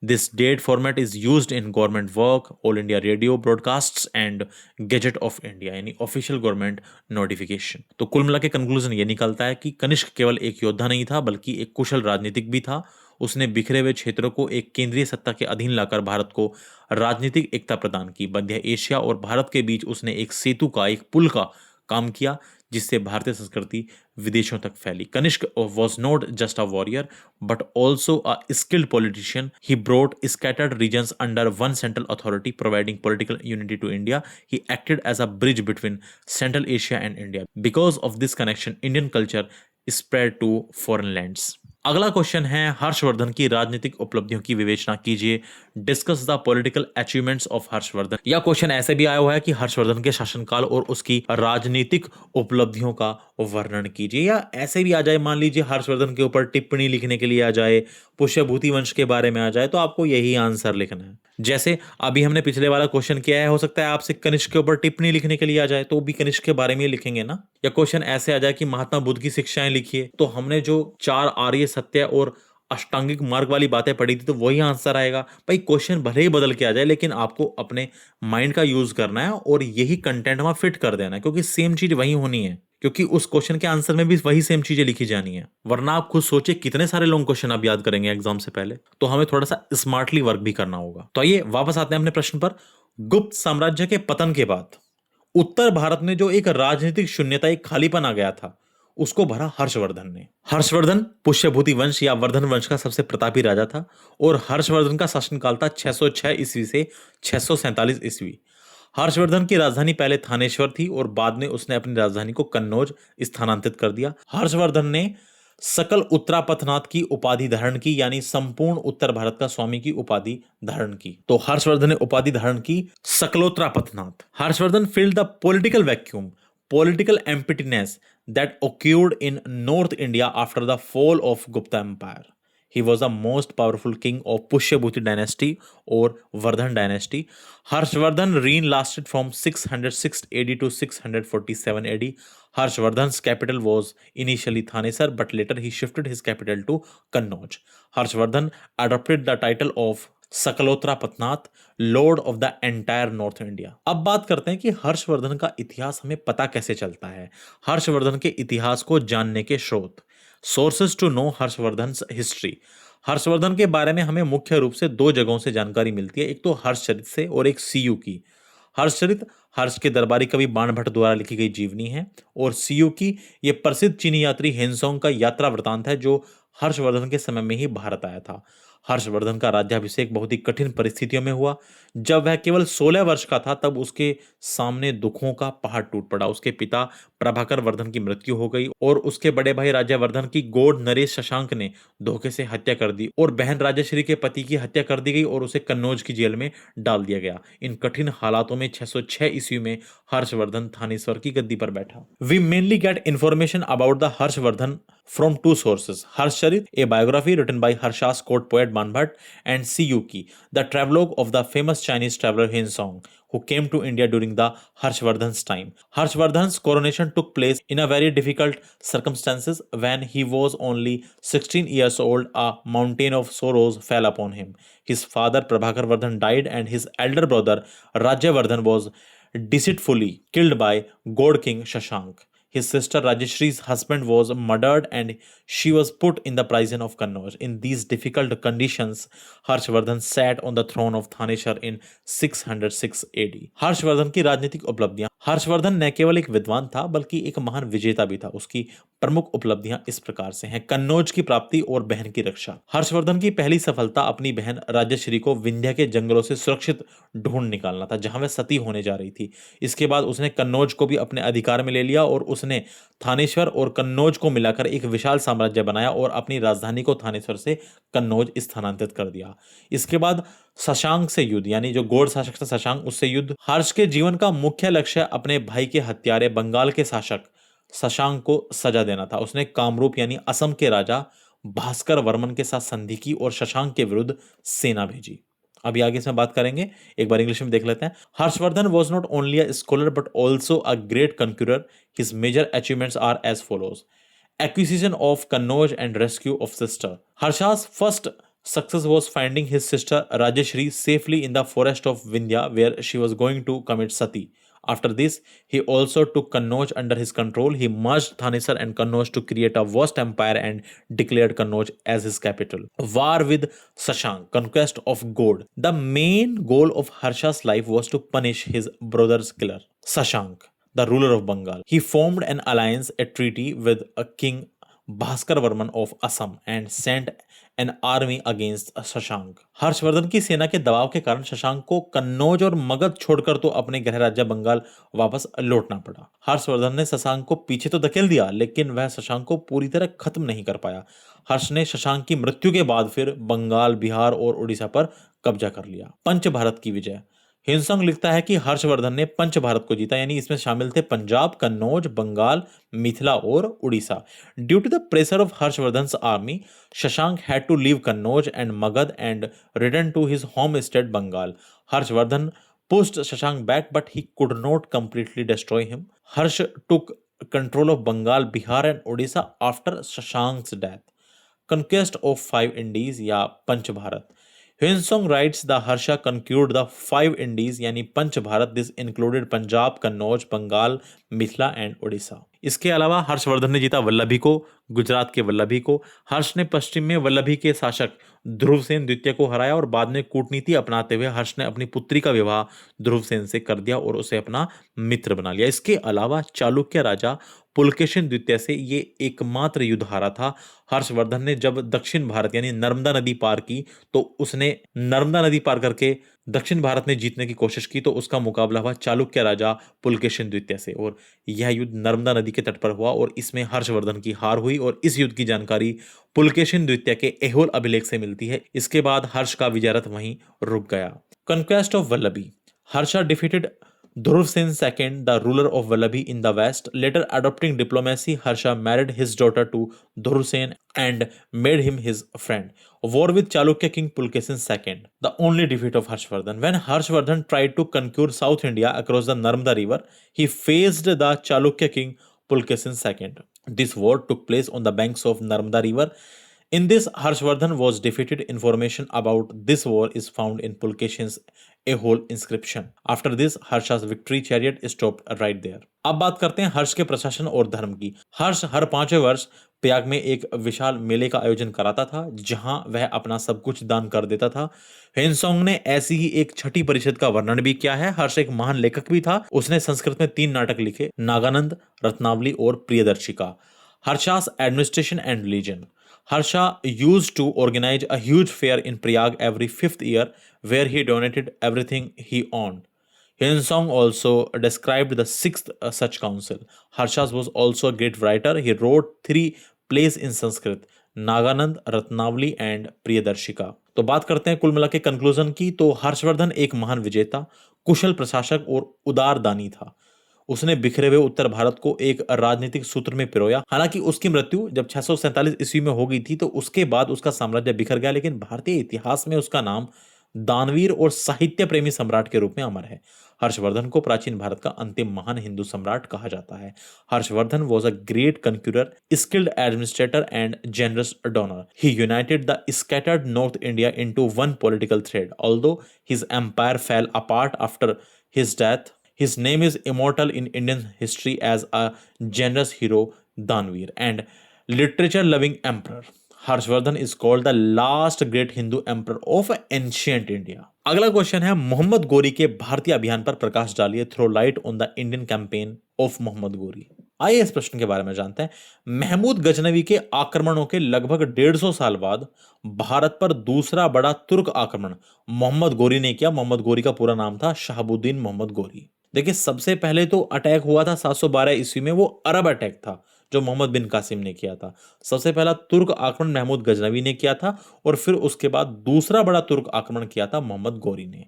this date format is used in government work, All India Radio broadcasts and Gazette of India यानी official government notification. तो कुल मिला के conclusion ये निकलता है कि कनिष्क केवल एक योद्धा नहीं था बल्कि एक कुशल राजनीतिक भी था। उसने बिखरे हुए क्षेत्रों को एक केंद्रीय सत्ता के अधीन लाकर भारत को राजनीतिक एकता प्रदान की। मध्य एशिया और भारत के बीच उसने एक सेतु का, एक पुल का काम किया जिससे भारतीय संस्कृति विदेशों तक फैली। Kanishka was not just a warrior but also a skilled politician. He brought scattered regions under one central authority providing political unity to India. He acted as a bridge between Central Asia and India. Because of this connection Indian culture spread to foreign lands. अगला question है, हर्षवर्धन की राजनीतिक उपलब्धियों की विवेचना कीजिए। Discuss the political achievements of Harshvardhan. यह question ऐसे भी आया हुआ है कि हर्षवर्धन के शासनकाल और उसकी राजनीतिक उपलब्धियों का वर्णन कीजिए, या ऐसे भी आ जाए, मान लीजिए हर्षवर्धन के ऊपर टिप्पणी लिखने के लिए आ जाए, पुष्यभूति वंश के बारे में आ जाए, तो आपको यही आंसर लिखना है। जैसे अभी हमने पिछले वाला क्वेश्चन किया है, हो सकता है आपसे कनिष्क के ऊपर टिप्पणी लिखने के लिए आ जाए तो भी कनिष्क के बारे में लिखेंगे ना। या क्वेश्चन ऐसे आ जाए कि महात्मा बुद्ध की शिक्षाएं लिखिए, तो हमने जो 4 आर्य सत्य और अष्टांगिक मार्ग वाली बातें पढ़ी थी तो वही आंसर आएगा। भाई क्वेश्चन भले ही बदल के आ जाए लेकिन आपको अपने माइंड का यूज करना है और यही कंटेंट वहां फिट कर देना है, क्योंकि सेम चीज वही होनी है, क्योंकि उस क्वेश्चन के आंसर में भी वही सेम चीजें लिखी जानी है। वरना आप खुद सोचिए कितने सारे लॉन्ग क्वेश्चन आप याद करेंगे एग्जाम से पहले, तो हमें थोड़ा सा स्मार्टली वर्क भी करना होगा। तो आइए वापस आते हैं अपने प्रश्न पर। गुप्त साम्राज्य के पतन के बाद उत्तर भारत में जो एक राजनीतिक शून्यता, एक खालीपन आ गया था, उसको भरा हर्षवर्धन ने। हर्षवर्धन पुष्यभूति वंश या वर्धन वंश का सबसे प्रतापी राजा था और हर्षवर्धन का शासनकाल था 606 ईस्वी से 647 ईस्वी। हर्षवर्धन की राजधानी पहले थानेश्वर थी और बाद में उसने अपनी राजधानी को कन्नौज स्थानांतरित कर दिया। हर्षवर्धन ने सकल उत्तरापथनाथ की उपाधि धारण की, यानी संपूर्ण उत्तर भारत का स्वामी की उपाधि धारण की। तो हर्षवर्धन ने उपाधि धारण की Sakalottarapathanath. Harshavardhan filled the political vacuum, political emptiness that occurred in North India after the fall of Gupta Empire. He was the most powerful king of Pushyabhuti dynasty or Vardhan dynasty. Harshvardhan reign lasted from 606 AD to 647 AD. Harshvardhan's capital was initially Thanesar, but later he shifted his capital to Kannauj. Harshvardhan adopted the title of Sakalottarapathanath, lord of the entire north India. अब बात करते हैं कि हर्षवर्धन का इतिहास हमें पता कैसे चलता है। हर्षवर्धन के इतिहास को जानने के स्रोत, sources to know Harshvardhan history. Harshvardhan के बारे में हमें मुख्य रूप से 2 जगहों से जानकारी मिलती है, एक तो हर्षचरित से और एक सीयू की। हर्षचरित हर्ष के दरबारी कवि बाणभट्ट द्वारा लिखी गई जीवनी है और सीयू की ये प्रसिद्ध चीनी यात्री हेनसोंग का यात्रा वृतांत है जो हर्षवर्धन के समय में ही भारत आया था। हर्षवर्धन का राज्याभिषेक बहुत ही कठिन परिस्थितियों में हुआ। जब वह केवल 16 वर्ष का था तब उसके सामने दुखों का पहाड़ टूट पड़ा। उसके पिता प्रभाकर वर्धन की मृत्यु हो गई और उसके बड़े भाई राज्यवर्धन की गोड नरेश शशांक ने धोखे से हत्या कर दी और बहन राजश्री के पति की हत्या कर दी गई और उसे कन्नौज की जेल में डाल दिया गया। इन कठिन हालातों में 606 ईस्वी में हर्षवर्धन थानेश्वर की गद्दी पर बैठा। We mainly get information about the Harshvardhan from 2 sources: Harshcharit, a biography written by Harsha's court poet Banbhat, and Siyuki, the travelogue of the famous Chinese traveler Hensong, who came to India during the Harshvardhan's time. Harshvardhan's coronation took place in a very difficult circumstances. When he was only 16 years old, a mountain of sorrows fell upon him. His father Prabhakar Vardhan died and his elder brother Rajyavardhan was deceitfully killed by God King Shashank. His sister Rajeshri's husband was murdered and she was put in the prison of Kannauj. In these difficult conditions, Harshvardhan sat on the throne of Thaneshwar in 606 AD. Harshvardhan की राजनीतिक उपलब्धियां। हर्षवर्धन न केवल एक विद्वान था बल्कि एक महान विजेता भी था। उसकी प्रमुख उपलब्धियां इस प्रकार से हैं। कन्नौज की प्राप्ति और बहन की रक्षा। हर्षवर्धन की पहली सफलता अपनी बहन राजश्री को विंध्य के जंगलों से सुरक्षित ढूंढ निकालना था जहां वह सती होने जा रही थी। इसके बाद उसने कन्नौज को भी अपने अधिकार में ले लिया और उसने थानेश्वर और कन्नौज को मिलाकर एक विशाल साम्राज्य बनाया और अपनी राजधानी को थानेश्वर से कन्नौज स्थानांतरित कर दिया। इसके बाद शशांक से युद्ध, यानी जो गौड़ शासक था शशांक, उससे युद्ध। हर्ष के जीवन का मुख्य लक्ष्य अपने भाई के हत्यारे बंगाल के शासक शशांक को सजा देना था। उसने कामरूप यानी असम के राजा भास्कर वर्मन के साथ संधि की और शशांक के विरुद्ध सेना भेजी। अभी आगे इसमें बात करेंगे, एक बार इंग्लिश में देख लेते हैं। Harshavardhan was not only a scholar but also a great conqueror. His major achievements are as follows: acquisition of Kannauj and rescue of sister. Harsha's first success was finding his sister Rajeshri safely in the forest of Vindhya where she was going to commit sati. After this, he also took Kannauj under his control. He merged Thanesar and Kannauj to create a vast empire and declared Kannauj as his capital. War with Shashank, conquest of Gaud. The main goal of Harsha's life was to punish his brother's killer, Shashank, the ruler of Bengal. He formed an alliance, a treaty with a king Bhaskar Varman of Assam and sent an army against Shashank. Harshvardhan की सेना के दबाव के कारण शशांक को कन्नौज और मगध छोड़कर तो अपने गृह राज्य बंगाल वापस लौटना पड़ा। हर्षवर्धन ने शशांक को पीछे तो धकेल दिया लेकिन वह शशांक को पूरी तरह खत्म नहीं कर पाया। हर्ष ने शशांक की मृत्यु के बाद फिर बंगाल, बिहार और उड़ीसा पर कब्जा कर लिया। पंच भारत की विजय। हिंसंग लिखता है कि हर्षवर्धन ने पंच भारत को जीता, यानी इसमें शामिल थे पंजाब, कन्नौज, बंगाल, मिथिला और Orissa. Due to the pressure of Harshavardhan's army, Shashank had to leave Kannauj and Magadh and return to his home state Bengal. Harshavardhan pushed Shashank back, but he could not completely destroy him. Harsh took control of Bengal, Bihar and Odisha after Shashank's death. Conquest of 5 Indies या पंच Bharat. Hinsong writes the Harsha conquered the 5 Indies यानी Panch Bharat. This included Punjab, Kannauj, Bengal, Mithila and Orissa. इसके अलावा हर्षवर्धन ने जीता वल्लभी को, गुजरात के वल्लभी को। हर्ष ने पश्चिम में वल्लभी के शासक ध्रुवसेन द्वितीय को हराया और बाद में कूटनीति अपनाते हुए हर्ष ने अपनी पुत्री का विवाह ध्रुवसेन से कर दिया और उसे अपना मित्र बना लिया। इसके अलावा चालुक्य राजा पुलकेशिन द्वितीय से ये एकमात्र युद्ध हारा था। हर्षवर्धन ने जब दक्षिण भारत यानी नर्मदा नदी पार की तो उसने नर्मदा नदी पार करके दक्षिण भारत में जीतने की कोशिश की तो उसका मुकाबला हुआ चालुक्य राजा पुलकेशिन द्वितीय से और यह युद्ध नर्मदा नदी के तट पर हुआ और इसमें हर्षवर्धन की हार हुई और इस युद्ध की जानकारी पुलकेशिन द्वितीय के ऐहोल अभिलेख से मिलती है। इसके बाद हर्ष का विजय रथ वहीं रुक गया। Conquest of Vallabhi. Harsha defeated Dhruv Sen II, the ruler of Vallabhi in the west. Later adopting diplomacy, Harsha married his daughter to Dhruv Sen and made him his friend. War with Chalukya king Pulkesin II, the only defeat of Harshvardhan. When Harshvardhan tried to conquer South India across the Narmada river, he faced the Chalukya king Pulkesin II. This war took place on the banks of Narmada river. In this, Harshvardhan was defeated. Information about this war is found in Pulkeshin's Aihole inscription. After this, Harsha's victory chariot stopped right there. अब बात करते हैं हर्ष के प्रशासन और धर्म की। हर्ष हर 5वें वर्ष प्रयाग में एक विशाल मेले का आयोजन कराता था जहां वह अपना सब कुछ दान कर देता था। हिंसोंग ने ऐसी ही एक छठी परिषद का वर्णन भी किया है। हर्ष एक महान लेखक भी था। उसने संस्कृत में 3 नाटक लिखे, नागानंद, रत्नावली और Priyadarshika. हर्षा's administration and religion. Harsha used to organize a huge fair in Prayag every 5th year where he donated everything he owned. Hinsong also described the 6th such council. Harsha was also a great writer. He wrote 3 plays in Sanskrit, Naganand, Ratnavali and Priyadarshika. तो बात करते हैं कुल मिला के conclusion की। तो हर्षवर्धन एक महान विजेता, कुशल प्रशासक और उदार दानी था। उसने बिखरे हुए उत्तर भारत को एक राजनीतिक सूत्र में पिरोया। हालांकि उसकी मृत्यु जब 647 ईस्वी में हो गई थी तो उसके बाद उसका साम्राज्य बिखर गया, लेकिन भारतीय इतिहास में उसका नाम दानवीर और साहित्य प्रेमी सम्राट के रूप में अमर है। हर्षवर्धन को प्राचीन भारत का अंतिम महान हिंदू सम्राट कहा जाता है। Harshavardhan was a great conqueror, skilled administrator and generous donor. He united the scattered north India into one political thread. Although his empire fell apart after his death, His name is immortal in Indian history as a generous hero, Danveer, and literature-loving emperor. Harshvardhan is called the last great Hindu emperor of ancient India. अगला question है, मोहम्मद गोरी के भारतीय अभियान पर प्रकाश डालिए, throw light on the Indian campaign of Muhammad Ghori. आइए इस प्रश्न के बारे में जानते हैं। महमूद गजनवी के आक्रमणों के लगभग 150 साल बाद भारत पर दूसरा बड़ा तुर्क आक्रमण मोहम्मद गोरी ने किया। मोहम्मद गोरी का पूरा नाम था शहाबुद्दीन मोहम्मद गोरी। देखिए, सबसे पहले तो अटैक हुआ था 712 ईस्वी में, वो अरब अटैक था जो मोहम्मद बिन कासिम ने किया था। सबसे पहला तुर्क आक्रमण महमूद गजनवी ने किया था और फिर उसके बाद दूसरा बड़ा तुर्क आक्रमण किया था मोहम्मद गोरी ने।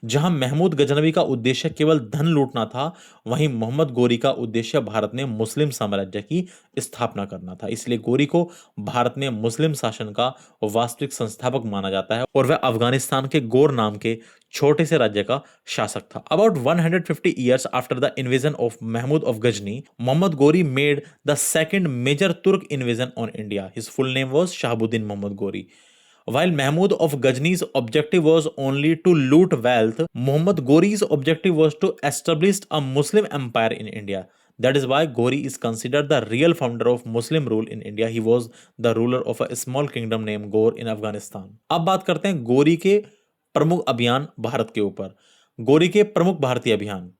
जहां महमूद गजनवी का उद्देश्य केवल धन लूटना था, वहीं मोहम्मद गोरी का उद्देश्य भारत में मुस्लिम साम्राज्य की स्थापना करना था। इसलिए गोरी को भारत में मुस्लिम शासन का वास्तविक संस्थापक माना जाता है और वह अफगानिस्तान के गोर नाम के छोटे से राज्य का शासक था। About 150 years after the invasion of Mahmud of Ghazni, Muhammad Ghori made the second major Turk invasion on India. His full name was Shahabuddin Muhammad Ghori. While Mahmud of Ghazni's objective was only to loot wealth, Muhammad Ghori's objective was to establish a Muslim empire in India. That is why Ghori is considered the real founder of Muslim rule in India. He was the ruler of a small kingdom named Ghor in Afghanistan. अब बात करते हैं गोरी के प्रमुख अभियान भारत के ऊपर। गोरी के प्रमुख भारतीय अभियान।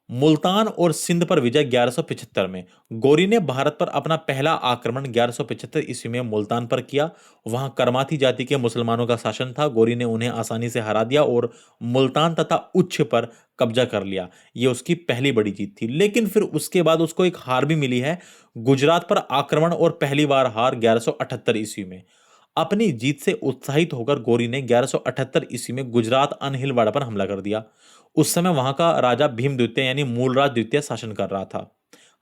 मुल्तान और सिंध पर विजय 1175 में। गोरी ने भारत पर अपना पहला आक्रमण 1175 ईस्वी में मुल्तान पर किया। वहां करमाती जाति के मुसलमानों का शासन था। गोरी ने उन्हें आसानी से हरा दिया और मुल्तान तथा उच्छ पर कब्जा कर लिया। यह उसकी पहली बड़ी जीत थी। लेकिन फिर उसके बाद उसको एक हार भी मिली है, गुजरात पर आक्रमण और पहली बार हार 1178 ईस्वी में। अपनी जीत से उत्साहित होकर गोरी ने 1178 ईस्वी में गुजरात अनहिलवाड़ा पर हमला कर दिया। उस समय वहां का राजा भीम द्वितीय यानी मूलराज द्वितीय शासन कर रहा था।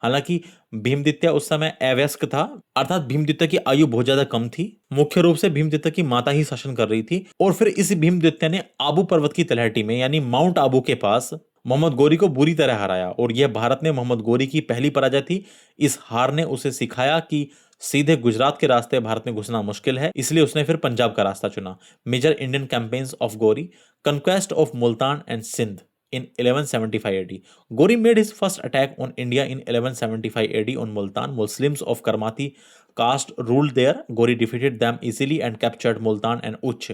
हालांकि भीम द्वितीय उस समय अवयस्क था, अर्थात भीम द्वितीय की आयु बहुत ज्यादा कम थी। मुख्य रूप से भीम द्वितीय की माता ही शासन कर रही थी और फिर इस भीम द्वितीय ने आबू पर्वत की तलहटी में यानी माउंट आबू के पास मोहम्मद गोरी को बुरी तरह हराया और यह भारत में मोहम्मद गोरी की पहली पराजय थी। इस हार ने उसे सिखाया कि सीधे गुजरात के रास्ते भारत में घुसना मुश्किल है, इसलिए उसने फिर पंजाब का रास्ता चुना। Major Indian campaigns of Ghori, conquest of Multan and Sindh in 1175 AD. Gori made his first attack on India in 1175 AD on Multan. Muslims of Karmati caste ruled there. Gori defeated them easily and captured Multan and Uch.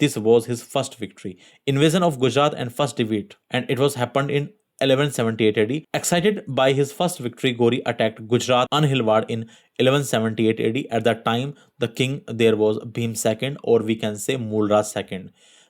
This was his first victory. Invasion of Gujarat and first defeat, and it was happened in 1178 AD. Excited by his first victory, Gori attacked Gujarat Anhilwad in 1178 AD. At that time, the king there was Bhim II, or we can say Mulraj II.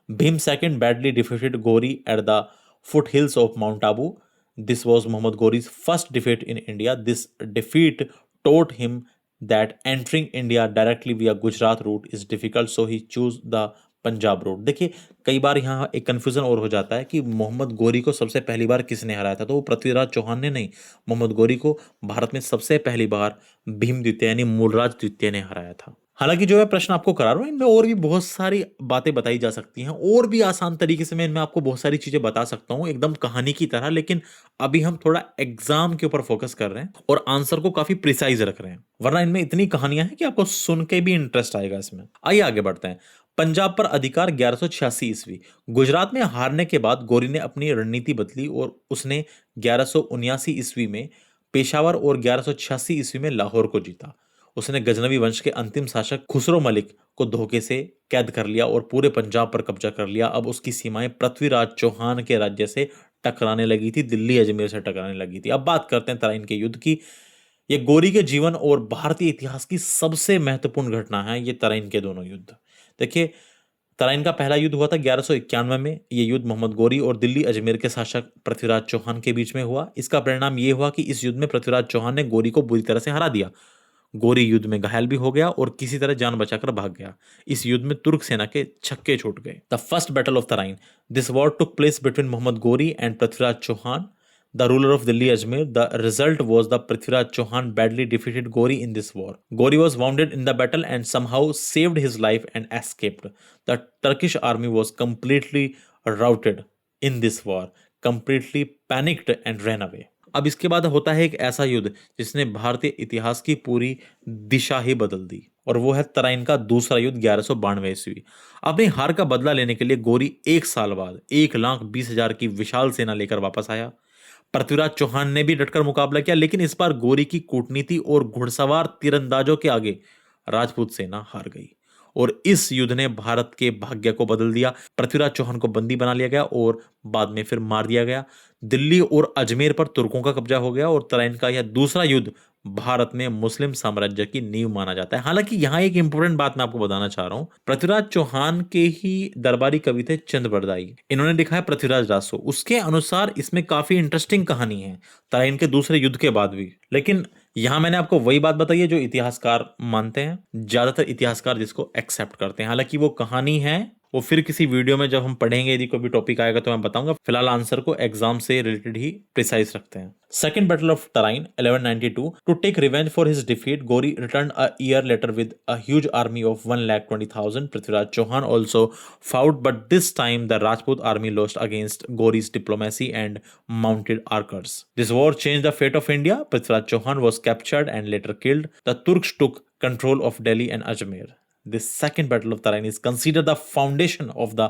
Bhim II badly defeated Gori at the foothills of Mount Abu. This was Muhammad Ghori's first defeat in India. This defeat taught him that entering India directly via Gujarat route is difficult, so he chose the Punjab road. देखिए, कई बार यहाँ एक confusion और हो जाता है कि मोहम्मद गोरी को सबसे पहली बार किसने हराया था, तो वो पृथ्वीराज चौहान ने नहीं, मोहम्मद गोरी को भारत में सबसे पहली बार भीम द्वितीय यानी मूलराज द्वितीय ने हराया था। हालांकि जो मैं प्रश्न आपको करा रहा हूँ इनमें और भी बहुत सारी बातें बताई जा सकती हैं और भी आसान तरीके से मैं इनमें आपको बहुत सारी चीजें बता सकता हूँ एकदम कहानी की तरह, लेकिन अभी हम थोड़ा एग्जाम के ऊपर फोकस कर रहे हैं और आंसर को काफी प्रिसाइज रख रहे हैं, वरना इनमें इतनी कहानियां हैं कि आपको सुन के भी इंटरेस्ट आएगा इसमें। आइए आगे बढ़ते हैं। पंजाब पर अधिकार 1186 ईस्वी। गुजरात में हारने के बाद गोरी ने अपनी रणनीति बदली और उसने 1179 ईस्वी में पेशावर और 1186 ईस्वी में लाहौर को जीता। उसने गजनवी वंश के अंतिम शासक खुसरो मलिक को धोखे से कैद कर लिया और पूरे पंजाब पर कब्जा कर लिया। अब उसकी सीमाएं पृथ्वीराज चौहान के राज्य से टकराने लगी थी, दिल्ली अजमेर से टकराने लगी थी। अब बात करते हैं तराइन के युद्ध की। यह गोरी के जीवन और भारतीय इतिहास की सबसे महत्वपूर्ण घटना है, ये तराइन के दोनों युद्ध। देखिए, तराइन का पहला युद्ध हुआ था 1191 में। यह युद्ध मोहम्मद गोरी और दिल्ली अजमेर के शासक पृथ्वीराज चौहान के बीच में हुआ। इसका परिणाम यह हुआ कि इस युद्ध में पृथ्वीराज चौहान ने गोरी को बुरी तरह से हरा दिया। गोरी युद्ध में घायल भी हो गया और किसी तरह जान बचाकर भाग गया। इस युद्ध में तुर्क सेना के छक्के छूट गए। The first battle of Tarain, this war took place between Mohammad Ghori and Prithviraj Chauhan, the ruler of Delhi Ajmer. The result was the Prithviraj Chauhan badly defeated Ghori in this war. Ghori was wounded in the battle and somehow saved his life and escaped. The Turkish army was completely routed in this war, completely panicked and ran away. अब इसके बाद होता है एक ऐसा युद्ध जिसने भारतीय इतिहास की पूरी दिशा ही बदल दी, और वो है तराइन का दूसरा युद्ध 1192 ईस्वी। अपनी हार का बदला लेने के लिए गोरी 1 साल बाद 1,20,000 की विशाल सेना लेकर वापस आया। पृथ्वीराज चौहान ने भी डटकर मुकाबला किया, लेकिन इस बार गोरी की कूटनीति और घुड़सवार तीरंदाजों के आगे राजपूत सेना हार गई और इस युद्ध ने भारत के भाग्य को बदल दिया। पृथ्वीराज चौहान को बंदी बना लिया गया और बाद में फिर मार दिया गया। दिल्ली और अजमेर पर तुर्कों का कब्जा हो गया और तराइन का यह दूसरा युद्ध भारत में मुस्लिम साम्राज्य की नींव माना जाता है। हालांकि यहाँ एक इंपॉर्टेंट बात मैं आपको बताना चाह रहा हूँ। पृथ्वीराज चौहान के ही दरबारी कवि थे चंद बरदाई, इन्होंने लिखा है पृथ्वीराज रासो। उसके अनुसार इसमें काफी इंटरेस्टिंग कहानी है तराइन के दूसरे युद्ध के बाद भी। लेकिन यहां मैंने आपको वही बात बताई है जो इतिहासकार मानते हैं, ज्यादातर इतिहासकार जिसको एक्सेप्ट करते हैं। हालांकि वो कहानी है वो फिर किसी वीडियो में जब हम पढ़ेंगे, यदि कोई भी टॉपिक आएगा तो मैं बताऊंगा। फिलहाल आंसर को एग्जाम से रिलेटेड ही प्रिसाइज रखते हैं। Second battle of Tarain 1192 to take revenge for his defeat Ghori return a year later with a huge army of 1,20,000। Prithviraj Chauhan also fought but this time the Rajput army lost against Ghori's diplomacy and mounted archers. This war changed the fate of India. Prithviraj Chauhan was captured and later killed. The Turks took control of Delhi and Ajmer. This second battle of Tarain is considered the foundation of the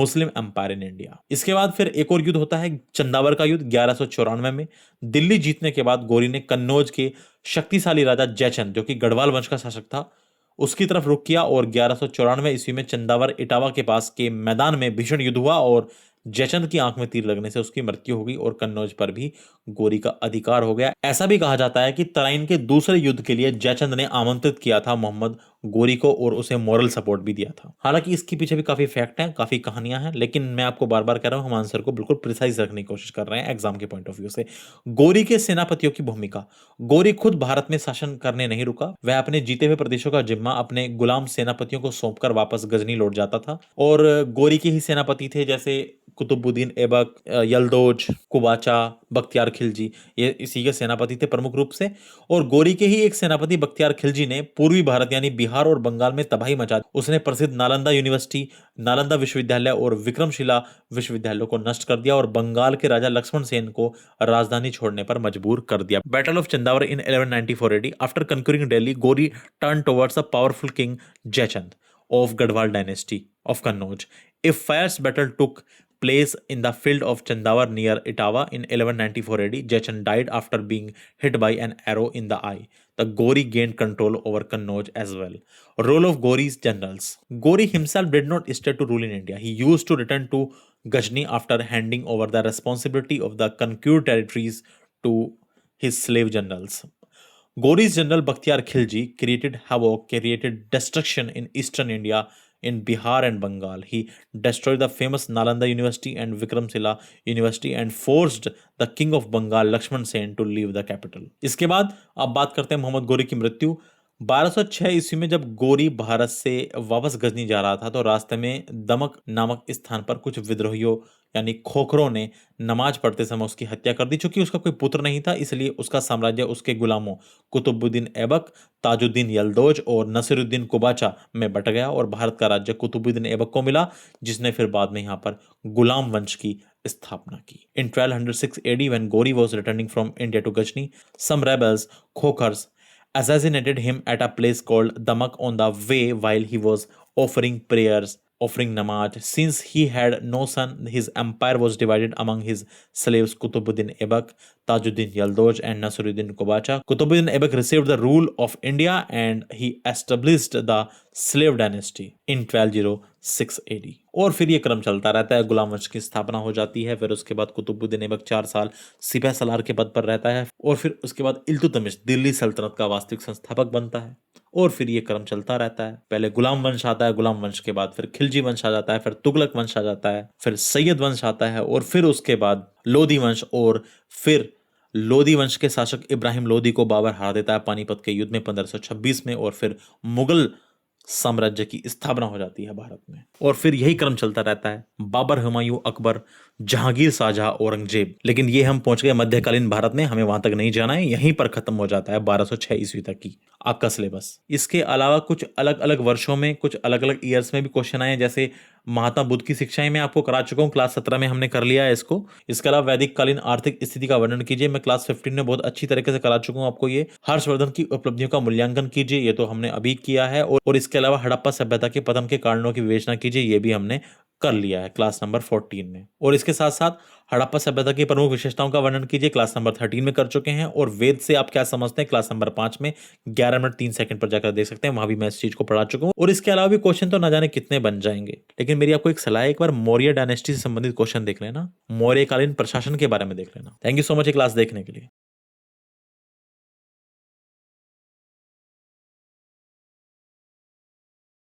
Muslim Empire in India. इसके बाद फिर एक और युद्ध होता है, चंदावर का युद्ध 1194 में। दिल्ली जीतने के बाद गोरी ने कन्नौज के शक्तिशाली राजा जयचंद, जो कि गढ़वाल वंश का शासक था, उसकी तरफ रुख किया और 1194 ईस्वी में चंदावर इटावा के पास के मैदान में भीषण युद्ध हुआ और जयचंद की आंख में तीर लगने से उसकी मृत्यु हो गई और कन्नौज पर भी गोरी का अधिकार हो गया। ऐसा भी कहा जाता है कि तराइन के दूसरे युद्ध के लिए जयचंद ने आमंत्रित किया था मोहम्मद गोरी को और उसे मॉरल सपोर्ट भी दिया था। हालांकि इसके पीछे भी काफी फैक्ट हैं, काफी कहानियां हैं, लेकिन मैं आपको बार बार कह रहा हूं, हम आंसर को बिल्कुल प्रिसाइज रखने की कोशिश कर रहे हैं एग्जाम के पॉइंट ऑफ व्यू से। गोरी के सेनापतियों की भूमिका। गोरी खुद भारत में शासन करने नहीं रुका, वह अपने जीते हुए प्रदेशों का जिम्मा अपने गुलाम सेनापतियों को सौंपकर वापस गजनी लौट जाता था। और गोरी के ही सेनापति थे जैसे कुतुबुद्दीन ऐबक, यलदौज, कुबाचा, बख्तियार खिलजी, ये इसी के सेनापति थे प्रमुख रूप से। और गोरी के ही एक सेनापति बख्तियार खिलजी ने पूर्वी भारत यानी बिहार और बंगाल में तबाही मचा दी। उसने प्रसिद्ध नालंदा यूनिवर्सिटी, नालंदा विश्वविद्यालय और विक्रमशिला विश्वविद्यालय को नष्ट कर दिया और बंगाल के राजा लक्ष्मण सेन को राजधानी छोड़ने पर मजबूर कर दिया। Battle of Chandawar in 1194 AD, after conquering Delhi, Ghori turn towards a powerful king Jaichand of Gadwal dynasty of Kannauj. A fierce battle took place in the field of Chandawar near Etawah in 1194 AD. Jaychand died after being hit by an arrow in the eye. The Gori gained control over Kannauj as well. Role of Gori's generals. Gori himself did not stay to rule in India. He used to return to Ghazni after handing over the responsibility of the conquered territories to his slave generals. Gori's general Bakhtiyar Khilji created havoc, created destruction in eastern India, in Bihar and Bengal. He destroyed the famous Nalanda University and Vikramshila University and forced the king of Bengal, Lakshman Sen, to leave the capital. इसके बाद अब बात करते हैं मोहम्मद गोरी की मृत्यु। 1206 ईस्वी में जब गोरी भारत से वापस गजनी जा रहा था तो रास्ते में दमक नामक स्थान पर कुछ विद्रोहियों यानी खोखरों ने नमाज पढ़ते समय उसकी हत्या कर दी। चूंकि उसका कोई पुत्र नहीं था, इसलिए उसका साम्राज्य उसके गुलामों कुतुबुद्दीन ऐबक, ताजुद्दीन यलदौज और नसीरुद्दीन कुबाचा में बट गया और भारत का राज्य कुतुबुद्दीन ऐबक को मिला, जिसने फिर बाद में यहाँ पर गुलाम वंश की स्थापना की। In 1206 AD, when Gori was returning from India to Ghazni, some rebels, Khokhars, assassinated him at a place called Damak on the way while he was offering prayers, offering namaz. Since he had no son, his empire was divided among his slaves Kutubuddin Aibak, Tajuddin Yaldoj and Nasiruddin Kubacha. Kutubuddin Aibak received the rule of India and he established the slave dynasty in 1206 AD. और फिर ये क्रम चलता रहता है, गुलाम वंश की स्थापना हो जाती है। फिर उसके बाद कुतुबुद्दीन ऐबक 4 साल सिपह सलार के पद पर रहता है और फिर उसके बाद इल्तुतमिश दिल्ली सल्तनत का वास्तविक संस्थापक बनता है। और फिर ये क्रम चलता रहता है, पहले गुलाम वंश आता है, गुलाम वंश के बाद फिर खिलजी वंश आ जाता है, फिर तुगलक वंश आ जाता है, फिर सैयद वंश आता है और फिर उसके बाद लोधी वंश। और फिर लोधी वंश के शासक इब्राहिम लोधी को बाबर हरा देता है पानीपत के युद्ध में 1526 में और फिर मुगल साम्राज्य की स्थापना हो जाती है भारत में। और फिर यही क्रम चलता रहता है, बाबर, हुमायूं, अकबर, जहांगीर, शाहजहां, औरंगजेब। लेकिन ये हम पहुंच गए मध्यकालीन भारत में, हमें वहां तक नहीं जाना है, यहीं पर खत्म हो जाता है 1206 ईस्वी तक की आपका सिलेबस। इसके अलावा कुछ अलग अलग वर्षों में, कुछ अलग अलग ईयर्स में भी क्वेश्चन आए, जैसे महात्मा बुद्ध की शिक्षाएं मैं आपको करा चुका हूं, क्लास 17 में हमने कर लिया है इसको। इसके अलावा वैदिक कालीन आर्थिक स्थिति का वर्णन कीजिए, मैं क्लास 15 में बहुत अच्छी तरीके से करा चुका हूं आपको ये। हर्षवर्धन की उपलब्धियों का मूल्यांकन कीजिए, ये तो हमने अभी किया है। और इसके अलावा हड़प्पा सभ्यता के पतन के कारणों की विवेचना कीजिए, ये भी हमने कर लिया है क्लास नंबर 14 में। और इसके साथ साथ हड़प्पा सभ्यता की प्रमुख विशेषताओं का वर्णन कीजिए, क्लास नंबर 13 में कर चुके हैं। और वेद से आप क्या समझते हैं, क्लास नंबर 5 में 11 मिनट 3 सेकंड पर जाकर देख सकते हैं, वहां भी मैं इस चीज को पढ़ा चुका हूं। और इसके अलावा भी क्वेश्चन तो ना जाने कितने बन जाएंगे, लेकिन मेरी आपको एक सलाह है, एक बार मौर्य डायनेस्टी से संबंधित क्वेश्चन देख लेना, मौर्यकालीन प्रशासन के बारे में देख लेना। थैंक यू सो मच ये क्लास देखने के लिए।